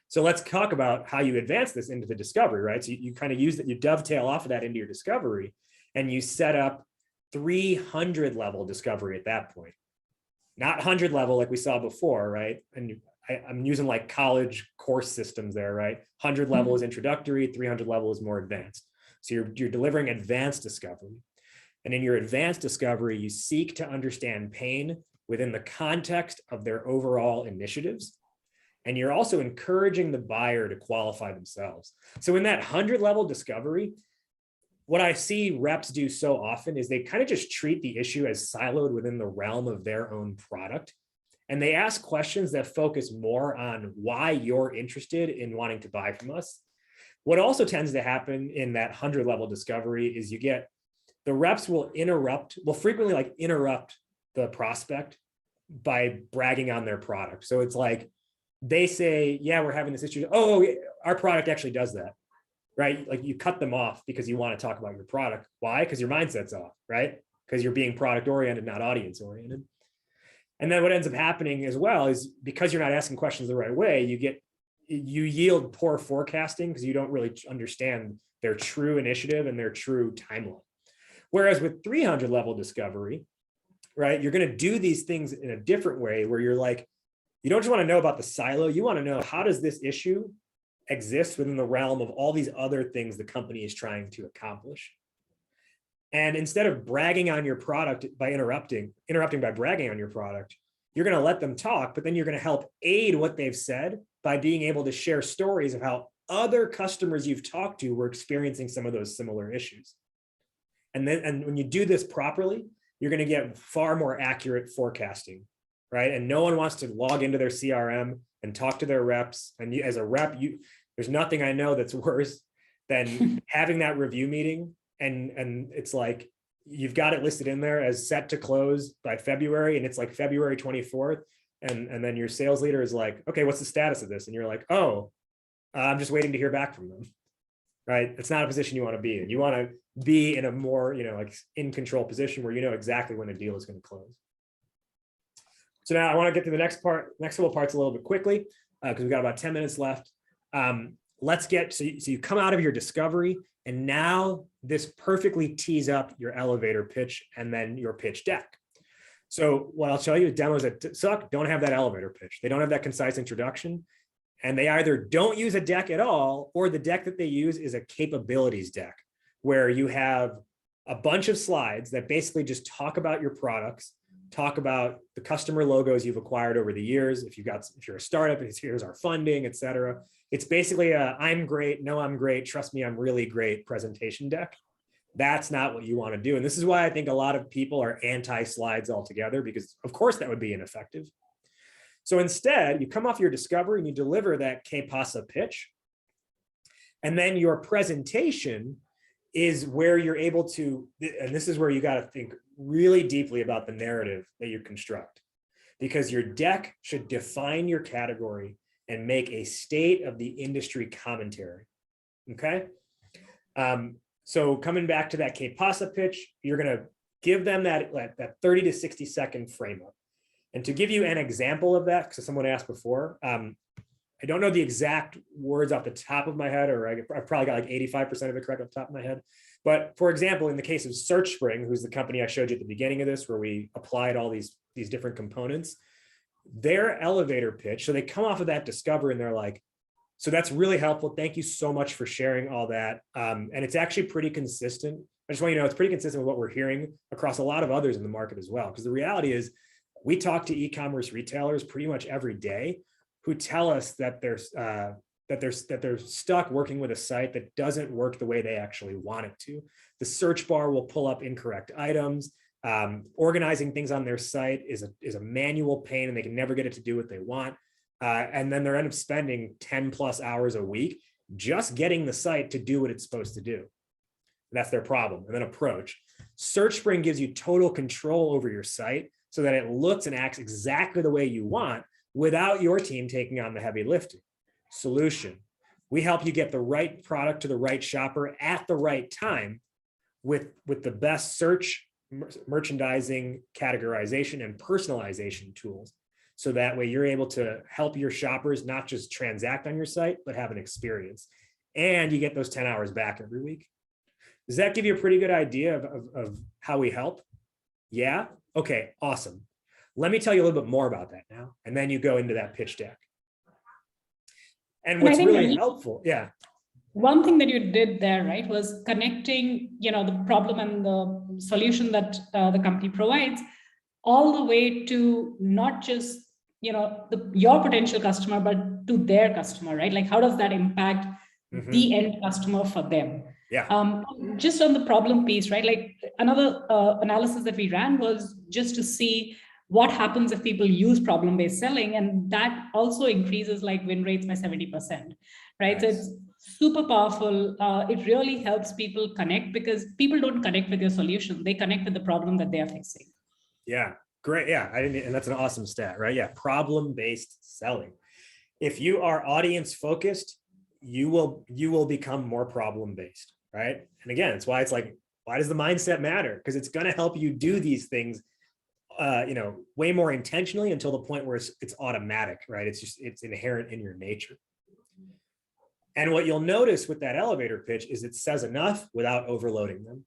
So let's talk about how you advance this into the discovery, right? So you kind of use that, you dovetail off of that into your discovery, and you set up 300 level discovery at that point. Not 100 level like we saw before, right? And I'm using like college course systems there, right? 100 level is introductory, 300 level is more advanced. So you're delivering advanced discovery. And in your advanced discovery, you seek to understand pain within the context of their overall initiatives. And you're also encouraging the buyer to qualify themselves. So in that 100 level discovery, what I see reps do so often is they kind of just treat the issue as siloed within the realm of their own product. And they ask questions that focus more on why you're interested in wanting to buy from us. What also tends to happen in that 100 level discovery is you get the reps will frequently like interrupt the prospect by bragging on their product. So it's like they say, yeah, we're having this issue. Oh, our product actually does that, right? Like you cut them off because you want to talk about your product. Why? Because your mindset's off, right? Because you're being product oriented, not audience oriented. And then what ends up happening as well is because you're not asking questions the right way, you yield poor forecasting because you don't really understand their true initiative and their true timeline. Whereas with 300 level discovery, right, you're going to do these things in a different way where you're like, you don't just want to know about the silo. You want to know, how does this issue exist within the realm of all these other things the company is trying to accomplish? And instead of bragging on your product by interrupting by bragging on your product, you're going to let them talk, but then you're going to help aid what they've said by being able to share stories of how other customers you've talked to were experiencing some of those similar issues. And when you do this properly, you're going to get far more accurate forecasting, right? And no one wants to log into their CRM and talk to their reps. And you, as a rep, there's nothing I know that's worse than having that review meeting. And it's like, you've got it listed in there as set to close by February. And it's like February 24th. And then your sales leader is like, okay, what's the status of this? And you're like, oh, I'm just waiting to hear back from them, right? It's not a position you want to be in. You want to be in a more, like in control position where you know exactly when a deal is going to close. So now I want to get to the next couple parts a little bit quickly because we've got about 10 minutes left. Let's get, so you come out of your discovery and now this perfectly tees up your elevator pitch and then your pitch deck. So what I'll show you, demos that suck don't have that elevator pitch. They don't have that concise introduction. And they either don't use a deck at all, or the deck that they use is a capabilities deck, where you have a bunch of slides that basically just talk about your products, talk about the customer logos you've acquired over the years. If you're a startup, here's our funding, et cetera. It's basically a I'm great, no, I'm great, trust me, I'm really great presentation deck. That's not what you want to do. And this is why I think a lot of people are anti-slides altogether, because of course that would be ineffective. So instead, you come off your discovery and you deliver that pasa pitch. And then your presentation is where you're able to, and this is where you got to think really deeply about the narrative that you construct, because your deck should define your category and make a state of the industry commentary. Okay. So coming back to that pasa pitch, you're going to give them that 30 to 60 second frame up. And to give you an example of that, because someone asked before, I don't know the exact words off the top of my head, or I've probably got like 85% of it correct off the top of my head. But for example, in the case of Searchspring, who's the company I showed you at the beginning of this, where we applied all these different components, their elevator pitch, so they come off of that discovery and they're like, so that's really helpful. Thank you so much for sharing all that. And it's actually pretty consistent. I just want you to know it's pretty consistent with what we're hearing across a lot of others in the market as well. Because the reality is we talk to e-commerce retailers pretty much every day who tell us that they're stuck working with a site that doesn't work the way they actually want it to. The search bar will pull up incorrect items. Organizing things on their site is a manual pain, and they can never get it to do what they want. And then they end up spending 10 plus hours a week just getting the site to do what it's supposed to do. And that's their problem. And then approach. Searchspring gives you total control over your site so that it looks and acts exactly the way you want without your team taking on the heavy lifting. Solution. We help you get the right product to the right shopper at the right time with the best search, merchandising, categorization, and personalization tools. So that way you're able to help your shoppers not just transact on your site, but have an experience. And you get those 10 hours back every week. Does that give you a pretty good idea of how we help? Yeah? Okay, awesome. Let me tell you a little bit more about that now. And then you go into that pitch deck. And And I what's think really helpful, yeah. one thing that you did there, right, was connecting, the problem and the solution that the company provides all the way to not just, your potential customer, but to their customer, right? Like, how does that impact the end customer for them? Yeah. Just on the problem piece, right? Like another analysis that we ran was just to see what happens if people use problem-based selling, and that also increases like win rates by 70%, right? Nice. So it's super powerful. It really helps people connect, because people don't connect with your solution. They connect with the problem that they are fixing. Yeah, great. Yeah, and that's an awesome stat, right? Yeah, problem-based selling. If you are audience focused, you will become more problem-based, right? And again, it's why it's like, why does the mindset matter? Because it's going to help you do these things way more intentionally until the point where it's automatic, right? It's inherent in your nature. And what you'll notice with that elevator pitch is it says enough without overloading them.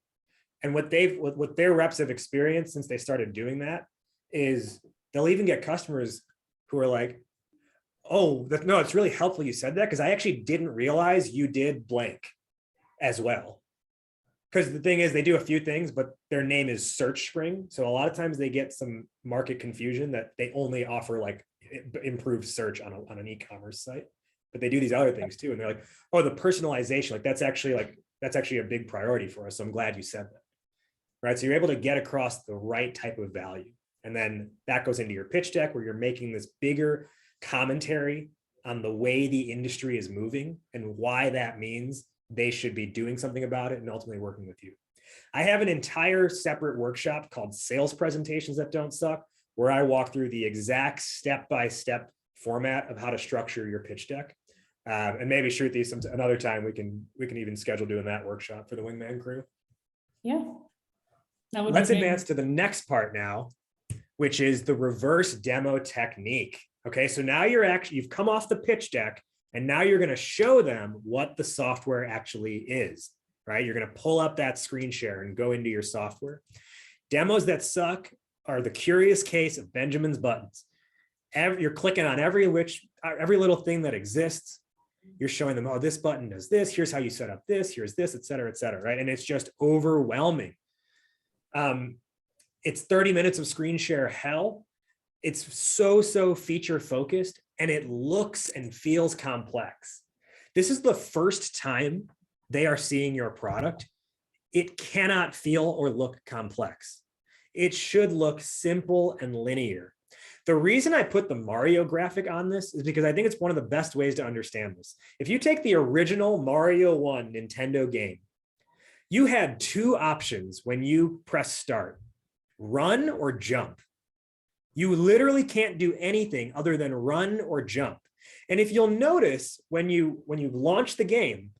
And what their reps have experienced since they started doing that is they'll even get customers who are like, oh, no, it's really helpful you said that, because I actually didn't realize you did blank as well. Because the thing is, they do a few things, but their name is Searchspring. So a lot of times they get some market confusion that they only offer like improved search on an e-commerce site, but they do these other things too. And they're like, oh, the personalization, that's actually a big priority for us. So I'm glad you said that. Right. So you're able to get across the right type of value. And then that goes into your pitch deck, where you're making this bigger commentary on the way the industry is moving and why that means they should be doing something about it and ultimately working with you. I have an entire separate workshop called Sales Presentations That Don't Suck, where I walk through the exact step-by-step format of how to structure your pitch deck. And maybe Shruti, another time we can even schedule doing that workshop for the Wingman crew. Yeah. Let's advance to the next part now, which is the reverse demo technique. Okay, so now you've come off the pitch deck, and now you're going to show them what the software actually is, right? You're going to pull up that screen share and go into your software. Demos that suck are the curious case of Benjamin's buttons. You're clicking on every little thing that exists. You're showing them, oh, this button does this. Here's how you set up this. Here's this, et cetera, right? And it's just overwhelming. It's 30 minutes of screen share hell. It's so feature focused, and it looks and feels complex. This is the first time they are seeing your product. It cannot feel or look complex. It should look simple and linear. The reason I put the Mario graphic on this is because I think it's one of the best ways to understand this. If you take the original Mario 1 Nintendo game, you had two options when you press start: run or jump. You literally can't do anything other than run or jump. And if you'll notice, when you launch the game,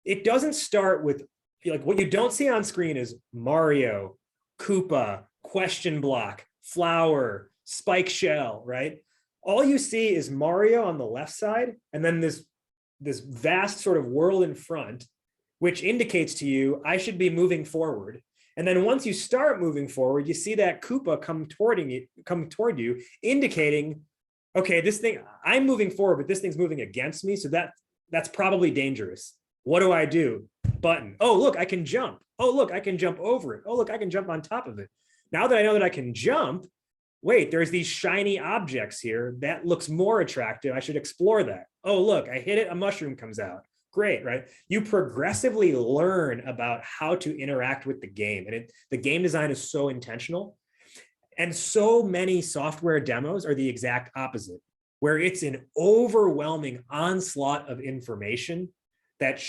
it doesn't start with, like, what you don't see on screen is Mario, Koopa, question block, flower, spike shell, right? All you see is Mario on the left side, and then this vast sort of world in front, which indicates to you, I should be moving forward. And then once you start moving forward, you see that Koopa come toward you, indicating, okay, this thing, I'm moving forward, but this thing's moving against me. So that's probably dangerous. What do I do? Button. Oh, look, I can jump. Oh, look, I can jump over it. Oh, look, I can jump on top of it. Now that I know that I can jump, wait, there's these shiny objects here. That looks more attractive. I should explore that. Oh, look, I hit it, a mushroom comes out. Great, right? You progressively learn about how to interact with the game. And the game design is so intentional. And so many software demos are the exact opposite, where it's an overwhelming onslaught of information that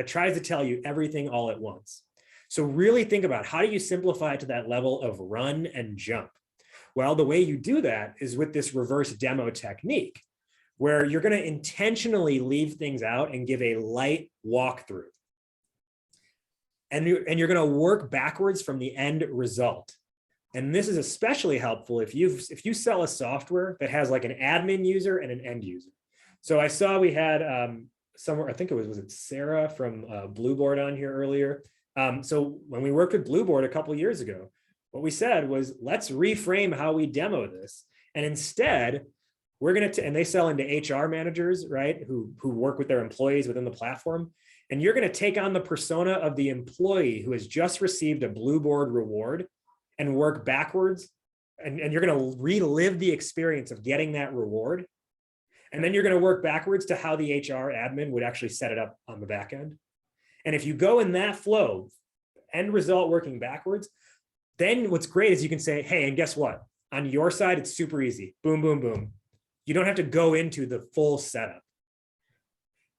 tries to tell you everything all at once. So really think about, how do you simplify to that level of run and jump? Well, the way you do that is with this reverse demo technique, where you're going to intentionally leave things out and give a light walkthrough. And you're going to work backwards from the end result. And this is especially helpful if you sell a software that has like an admin user and an end user. So I saw we had somewhere, I think was it Sarah from Blueboard on here earlier. So when we worked with Blueboard a couple of years ago, what we said was, let's reframe how we demo this. And instead, and they sell into HR managers, right? Who work with their employees within the platform. And you're going to take on the persona of the employee who has just received a blue board reward and work backwards. And you're going to relive the experience of getting that reward. And then you're going to work backwards to how the HR admin would actually set it up on the back end. And if you go in that flow, end result working backwards, then what's great is you can say, hey, and guess what? On your side, it's super easy. Boom, boom, boom. You don't have to go into the full setup.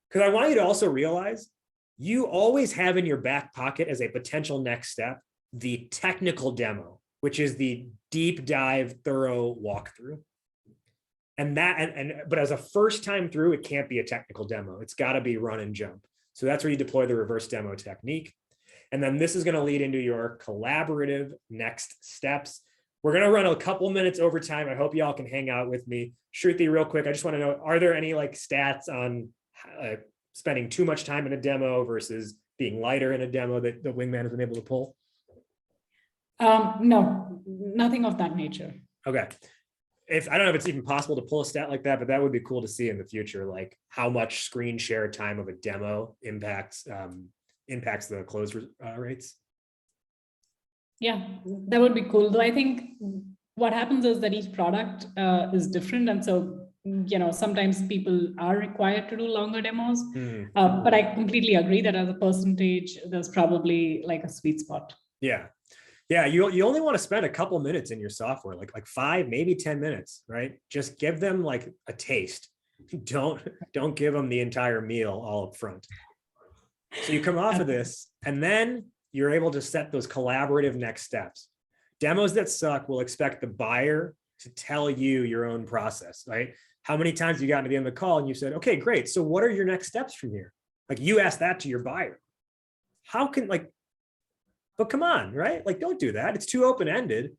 Because I want you to also realize you always have in your back pocket as a potential next step the technical demo, which is the deep dive, thorough walkthrough. And but as a first time through, it can't be a technical demo. It's got to be run and jump. So that's where you deploy the reverse demo technique. And then this is going to lead into your collaborative next steps. We're going to run a couple minutes over time. I hope y'all can hang out with me. Shruti, real quick, I just want to know, are there any like stats on spending too much time in a demo versus being lighter in a demo that the Wingman has been able to pull? No, nothing of that nature. Okay. I don't know if it's even possible to pull a stat like that, but that would be cool to see in the future, like how much screen share time of a demo impacts the close rates. Yeah, that would be cool. Though I think what happens is that each product is different. And so, sometimes people are required to do longer demos, but I completely agree that as a percentage, there's probably like a sweet spot. Yeah. Yeah, you only want to spend a couple minutes in your software, like 5, maybe 10 minutes, right? Just give them like a taste. Don't give them the entire meal all up front. So you come off of this, and then you're able to set those collaborative next steps. Demos that suck will expect the buyer to tell you your own process, right? How many times you got to the end of the call and you said, okay, great. So what are your next steps from here? Like you asked that to your buyer. But come on, right? Like, don't do that. It's too open-ended.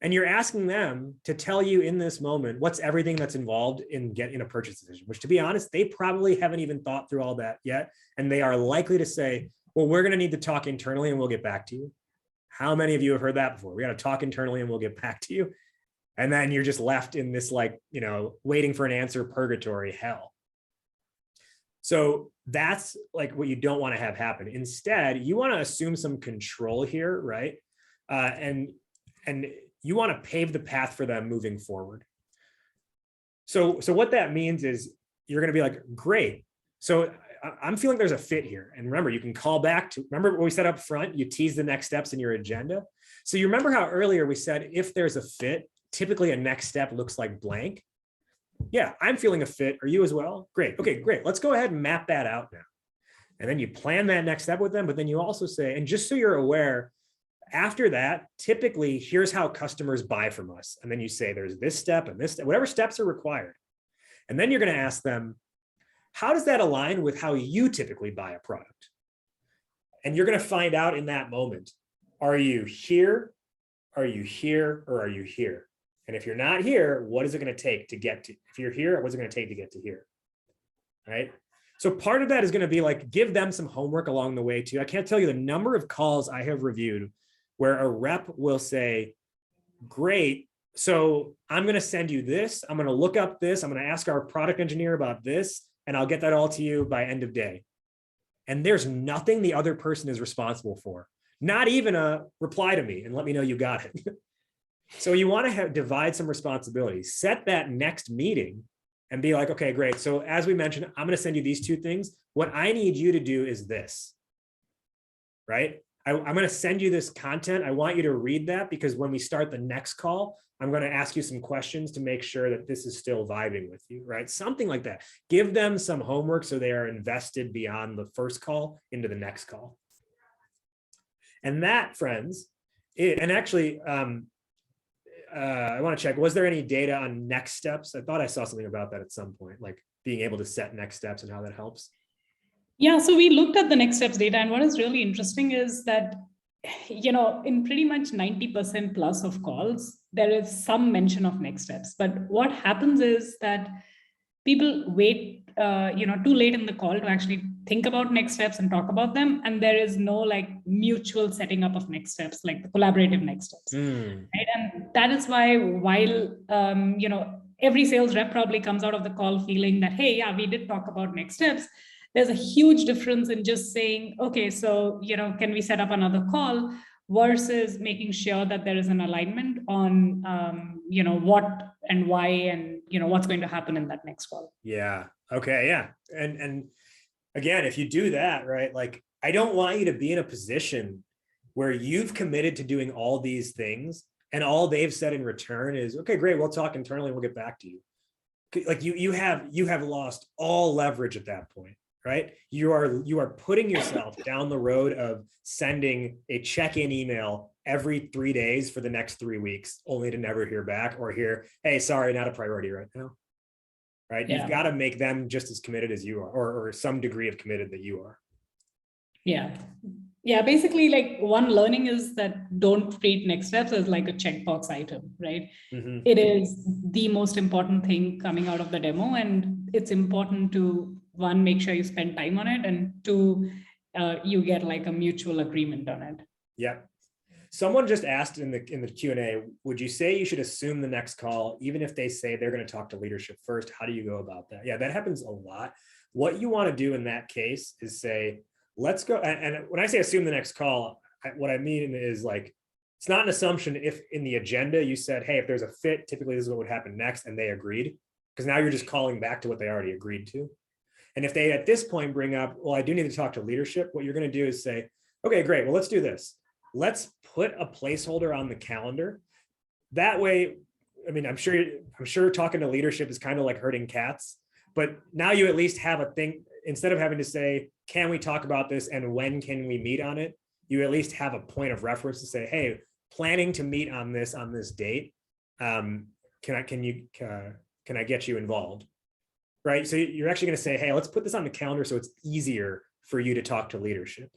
And you're asking them to tell you in this moment, what's everything that's involved in getting a purchase decision, which to be honest, they probably haven't even thought through all that yet. And they are likely to say, well, we're going to need to talk internally and we'll get back to you. How many of you have heard that before? We got to talk internally and we'll get back to you. And then you're just left in this waiting for an answer purgatory hell. So that's like what you don't want to have happen. Instead, you want to assume some control here, right? And you want to pave the path for them moving forward. So what that means is you're going to be like, great. So I'm feeling there's a fit here. And remember, you can call back to, remember what we said up front, you tease the next steps in your agenda. So you remember how earlier we said, if there's a fit, typically a next step looks like blank. Yeah, I'm feeling a fit. Are you as well? Great. Okay, great. Let's go ahead and map that out now. And then you plan that next step with them, but then you also say, and just so you're aware, after that, typically, here's how customers buy from us. And then you say, there's this step and this step, whatever steps are required. And then you're going to ask them, how does that align with how you typically buy a product? And you're going to find out in that moment, are you here? Are you here? Or are you here? And if you're not here, what is it going to take to get to? If you're here, what's it going to take to get to here? Right? So part of that is going to be like, give them some homework along the way too. I can't tell you the number of calls I have reviewed where a rep will say, great, so I'm going to send you this. I'm going to look up this. I'm going to ask our product engineer about this, and I'll get that all to you by end of day. And there's nothing the other person is responsible for. Not even a reply to me and let me know you got it. So you want to divide some responsibilities, set that next meeting and be like, okay, great. So as we mentioned, I'm going to send you these 2 things. What I need you to do is this, right? I'm going to send you this content. I want you to read that because when we start the next call, I'm going to ask you some questions to make sure that this is still vibing with you, right? Something like that. Give them some homework so they are invested beyond the first call into the next call. And that, friends, and actually, I want to check, was there any data on next steps? I thought I saw something about that at some point, like being able to set next steps and how that helps. Yeah, so we looked at the next steps data, and what is really interesting is that, in pretty much 90% plus of calls, there is some mention of next steps. But what happens is that people wait, too late in the call to actually think about next steps and talk about them. And there is no like mutual setting up of next steps, like the collaborative next steps. Right? And that is why while, every sales rep probably comes out of the call feeling that, hey, yeah, we did talk about next steps. There's a huge difference in just saying, okay, so, can we set up another call, versus making sure that there is an alignment on, what and why, and, what's going to happen in that next call. Yeah. Okay. Yeah. And again, if you do that, right, like, I don't want you to be in a position where you've committed to doing all these things and all they've said in return is, okay, great, we'll talk internally and we'll get back to you. Like you have lost all leverage at that point, right? You are putting yourself down the road of sending a check-in email every 3 days for the next 3 weeks, only to never hear back or hear, hey, sorry, not a priority right now. Right? Yeah. You've got to make them just as committed as you are, or some degree of committed that you are. Yeah. Yeah, basically, like, one learning is that don't treat next steps as like a checkbox item, right? Mm-hmm. It is the most important thing coming out of the demo, and it's important to, one, make sure you spend time on it, and two, you get like a mutual agreement on it. Yeah. Someone just asked in the Q&A, would you say you should assume the next call, even if they say they're going to talk to leadership first? How do you go about that? Yeah, that happens a lot. What you want to do in that case is say, let's go. And when I say assume the next call, what I mean is, like, it's not an assumption if in the agenda you said, hey, if there's a fit, typically this is what would happen next, and they agreed, because now you're just calling back to what they already agreed to. And if they at this point bring up, well, I do need to talk to leadership, what you're going to do is say, okay, great, well, let's do this. Let's put a placeholder on the calendar. That way, I mean, I'm sure talking to leadership is kind of like herding cats, but now you at least have a thing. Instead of having to say, can we talk about this and when can we meet on it? You at least have a point of reference to say, hey, planning to meet on this date. Can I get you involved? Right. So you're actually going to say, hey, let's put this on the calendar so it's easier for you to talk to leadership.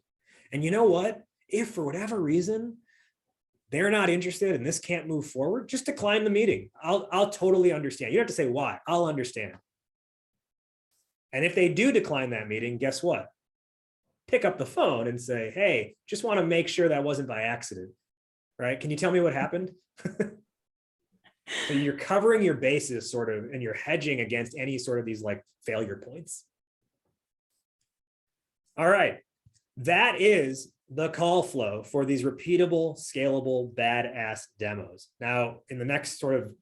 And you know what? If for whatever reason they're not interested and this can't move forward, just decline the meeting. I'll totally understand. You don't have to say why. I'll understand. And if they do decline that meeting, guess what? Pick up the phone and say, hey, just want to make sure that wasn't by accident, right? Can you tell me what happened? So you're covering your bases sort of, and you're hedging against any sort of these like failure points. All right, that is the call flow for these repeatable, scalable, badass demos. Now, in the next sort of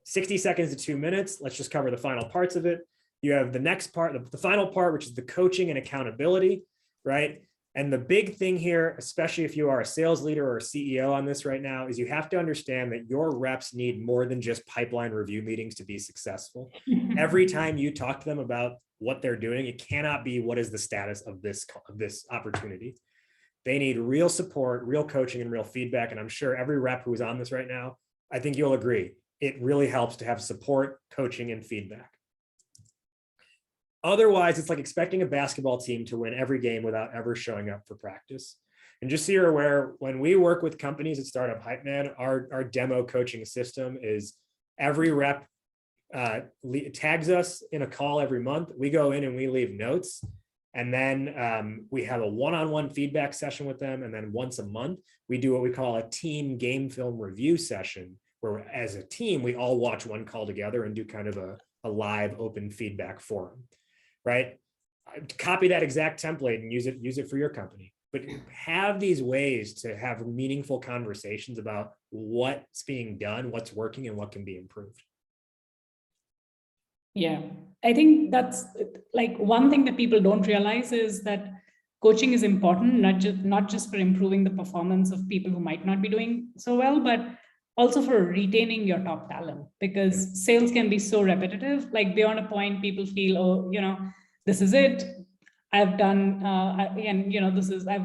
60 seconds to 2 minutes, let's just cover the final parts of it. You have the next part, the final part, which is the coaching and accountability, right? And the big thing here, especially if you are a sales leader or a CEO on this right now, is you have to understand that your reps need more than just pipeline review meetings to be successful. Every time you talk to them about what they're doing, it cannot be what is the status of this opportunity. They need real support, real coaching, and real feedback. And I'm sure every rep who is on this right now, I think you'll agree, it really helps to have support, coaching, and feedback. Otherwise, it's like expecting a basketball team to win every game without ever showing up for practice. And just so you're aware, when we work with companies at Startup Hypeman, our demo coaching system is every rep tags us in a call every month. We go in and we leave notes. And then we have a one-on-one feedback session with them. And then once a month, we do what we call a team game film review session, where as a team, we all watch one call together and do kind of a live open feedback forum. Right? Copy that exact template and use it for your company. But have these ways to have meaningful conversations about what's being done, what's working, and what can be improved. Yeah, I think that's like one thing that people don't realize is that coaching is important, not just for improving the performance of people who might not be doing so well, but also for retaining your top talent, because sales can be so repetitive. Like beyond a point, people feel, oh, this is it. I've done, I've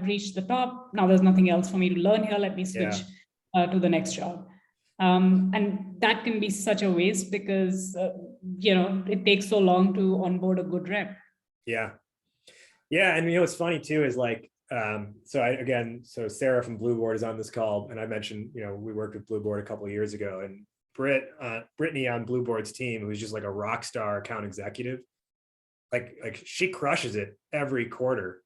reached the top. Now there's nothing else for me to learn here. Let me switch to the next job. And that can be such a waste because, it takes so long to onboard a good rep. Yeah. Yeah. And what's funny too is like, so Sarah from Blueboard is on this call, and I mentioned, we worked with Blueboard a couple of years ago, and Brittany on Blueboard's team, who's just like a rock star account executive, like she crushes it every quarter,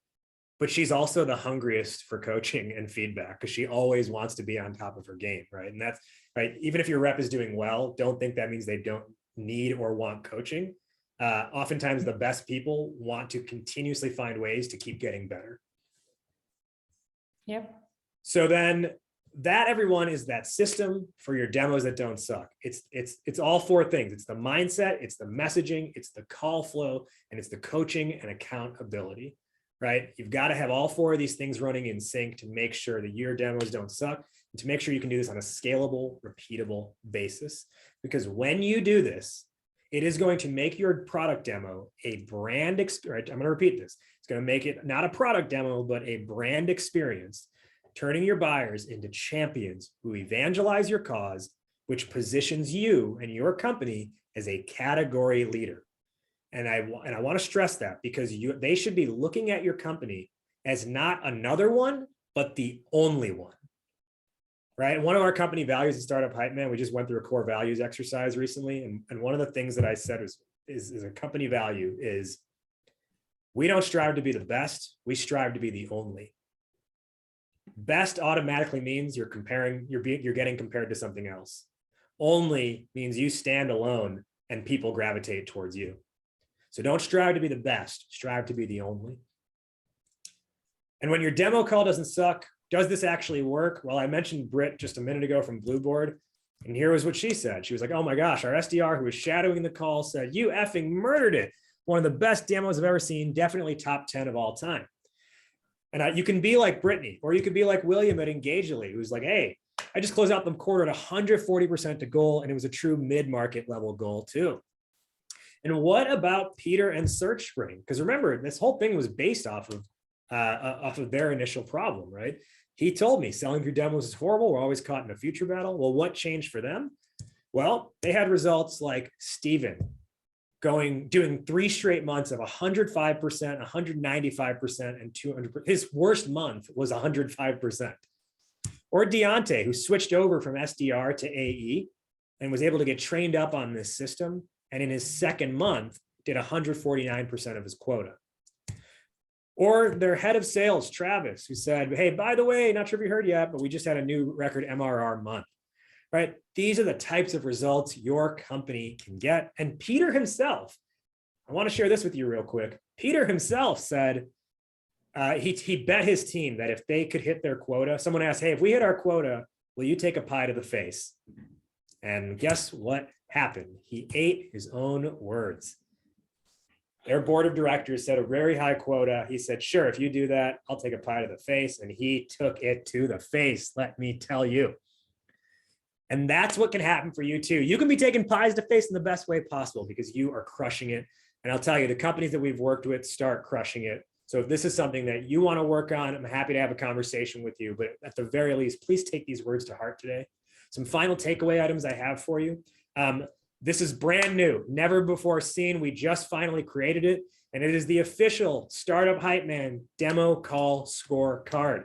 but she's also the hungriest for coaching and feedback because she always wants to be on top of her game, right? And that's right. Even if your rep is doing well, don't think that means they don't need or want coaching. Oftentimes the best people want to continuously find ways to keep getting better. Yep. So then that, everyone, is that system for your demos that don't suck. It's all four things. It's the mindset, it's the messaging, it's the call flow, and it's the coaching and accountability, right? You've got to have all four of these things running in sync to make sure that your demos don't suck, and to make sure you can do this on a scalable, repeatable basis. Because when you do this, it is going to make your product demo a brand experience. I'm going to repeat this. It's going to make it not a product demo, but a brand experience, turning your buyers into champions who evangelize your cause, which positions you and your company as a category leader. And I want to stress that, because they should be looking at your company as not another one, but the only one. Right? One of our company values at Startup Hypeman, we just went through a core values exercise recently. And one of the things that I said is a company value is, we don't strive to be the best, we strive to be the only. Best automatically means you're getting compared to something else. Only means you stand alone and people gravitate towards you. So don't strive to be the best, strive to be the only. And when your demo call doesn't suck, does this actually work? Well, I mentioned Britt just a minute ago from Blueboard, and here was what she said. She was like, oh my gosh, our SDR who was shadowing the call said, you effing murdered it. One of the best demos I've ever seen, definitely top 10 of all time. And you can be like Brittany, or you could be like William at Engagely, who's like, hey, I just closed out the quarter at 140% to goal, and it was a true mid-market level goal too. And what about Peter and Searchspring? Because remember, this whole thing was based off of their initial problem, right? He told me selling through demos is horrible. We're always caught in a future battle. Well, what changed for them? Well, they had results like Steven doing 3 straight months of 105%, 195%, and 200%. His worst month was 105%. Or Deontay, who switched over from SDR to AE and was able to get trained up on this system. And in his second month, did 149% of his quota. Or their head of sales, Travis, who said, hey, by the way, not sure if you heard yet, but we just had a new record MRR month, right? These are the types of results your company can get. And Peter himself, I want to share this with you real quick. Peter himself said he bet his team that if they could hit their quota, someone asked, hey, if we hit our quota, will you take a pie to the face? And guess what happened? He ate his own words. Their board of directors set a very high quota. He said, sure, if you do that, I'll take a pie to the face. And he took it to the face, let me tell you. And that's what can happen for you too. You can be taking pies to face in the best way possible because you are crushing it. And I'll tell you, the companies that we've worked with start crushing it. So if this is something that you want to work on, I'm happy to have a conversation with you. But at the very least, please take these words to heart today. Some final takeaway items I have for you. This is brand new, never before seen. We just finally created it, and it is the official Startup Hypeman demo call scorecard.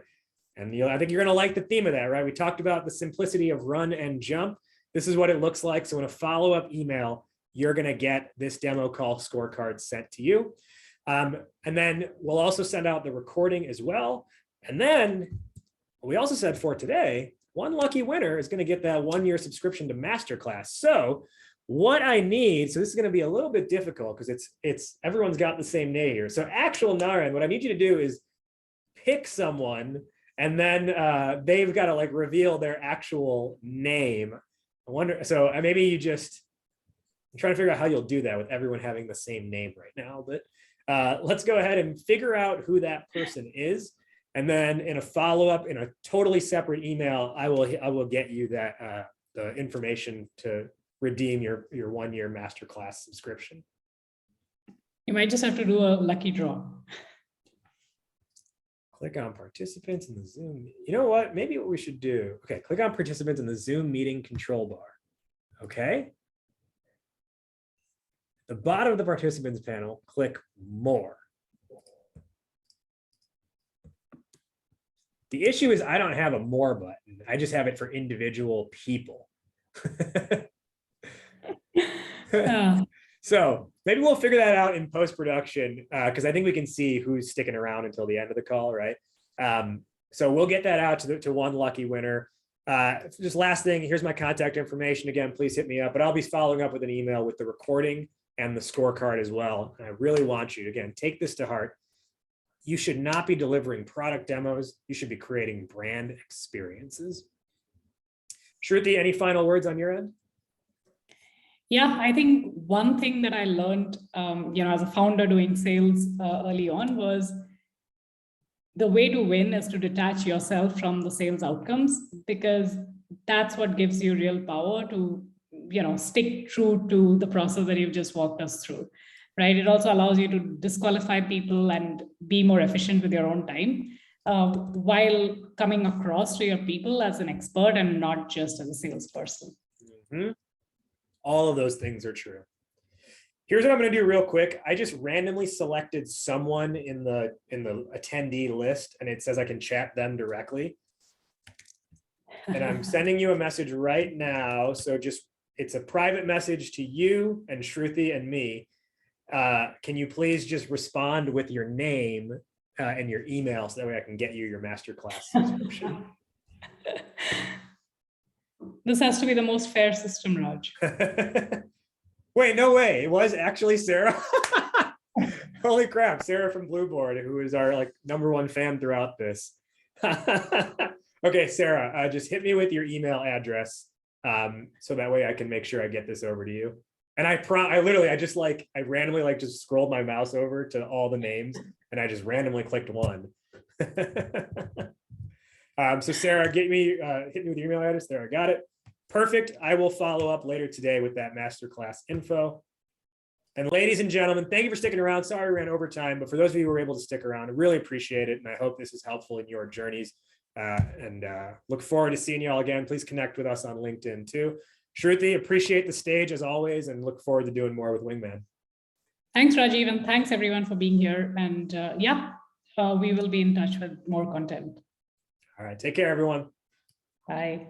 And I think you're going to like the theme of that, right? We talked about the simplicity of run and jump. This is what it looks like. So in a follow-up email, you're going to get this demo call scorecard sent to you. And then we'll also send out the recording as well. And then we also said for today, one lucky winner is going to get that 1-year subscription to masterclass. So what I need, so this is going to be a little bit difficult because it's everyone's got the same name here. So actual Naren, what I need you to do is pick someone, and then they've got to like reveal their actual name. I wonder, so maybe you just, I'm trying to figure out how you'll do that with everyone having the same name right now, but let's go ahead and figure out who that person is. And then in a follow-up, in a totally separate email, I will get you that the information to redeem your 1-year masterclass subscription. You might just have to do a lucky draw. Click on participants in the Zoom. You know what? Maybe what we should do. Okay, click on participants in the Zoom meeting control bar. Okay. At the bottom of the participants panel, click more. The issue is I don't have a more button. I just have it for individual people. So maybe we'll figure that out in post-production because I think we can see who's sticking around until the end of the call, right? So we'll get that out to one lucky winner. Just last thing, here's my contact information. Again, please hit me up, but I'll be following up with an email with the recording and the scorecard as well. And I really want you to, again, take this to heart. You should not be delivering product demos. You should be creating brand experiences. Shruti, any final words on your end? Yeah, I think one thing that I learned, as a founder doing sales early on was the way to win is to detach yourself from the sales outcomes, because that's what gives you real power to, stick true to the process that you've just walked us through, right? It also allows you to disqualify people and be more efficient with your own time, while coming across to your people as an expert and not just as a salesperson. Mm-hmm. All of those things are true. Here's what I'm going to do real quick. I just randomly selected someone in the attendee list, and it says I can chat them directly. And I'm sending you a message right now. So it's a private message to you and Shruti and me. Can you please just respond with your name and your email so that way I can get you your masterclass subscription? This has to be the most fair system, Raj. Wait, no way. It was actually Sarah. Holy crap. Sarah from Blueboard, who is our #1 fan throughout this. Okay, Sarah, just hit me with your email address. So that way I can make sure I get this over to you. And I randomly just scrolled my mouse over to all the names and I just randomly clicked one. So Sarah, hit me with your email address there. I got it. Perfect. I will follow up later today with that masterclass info. And ladies and gentlemen, thank you for sticking around. Sorry we ran over time, but for those of you who were able to stick around, I really appreciate it. And I hope this is helpful in your journeys. Look forward to seeing you all again. Please connect with us on LinkedIn too. Shruti, appreciate the stage as always, and look forward to doing more with Wingman. Thanks, Rajiv, and thanks everyone for being here. And we will be in touch with more content. All right, take care, everyone. Bye.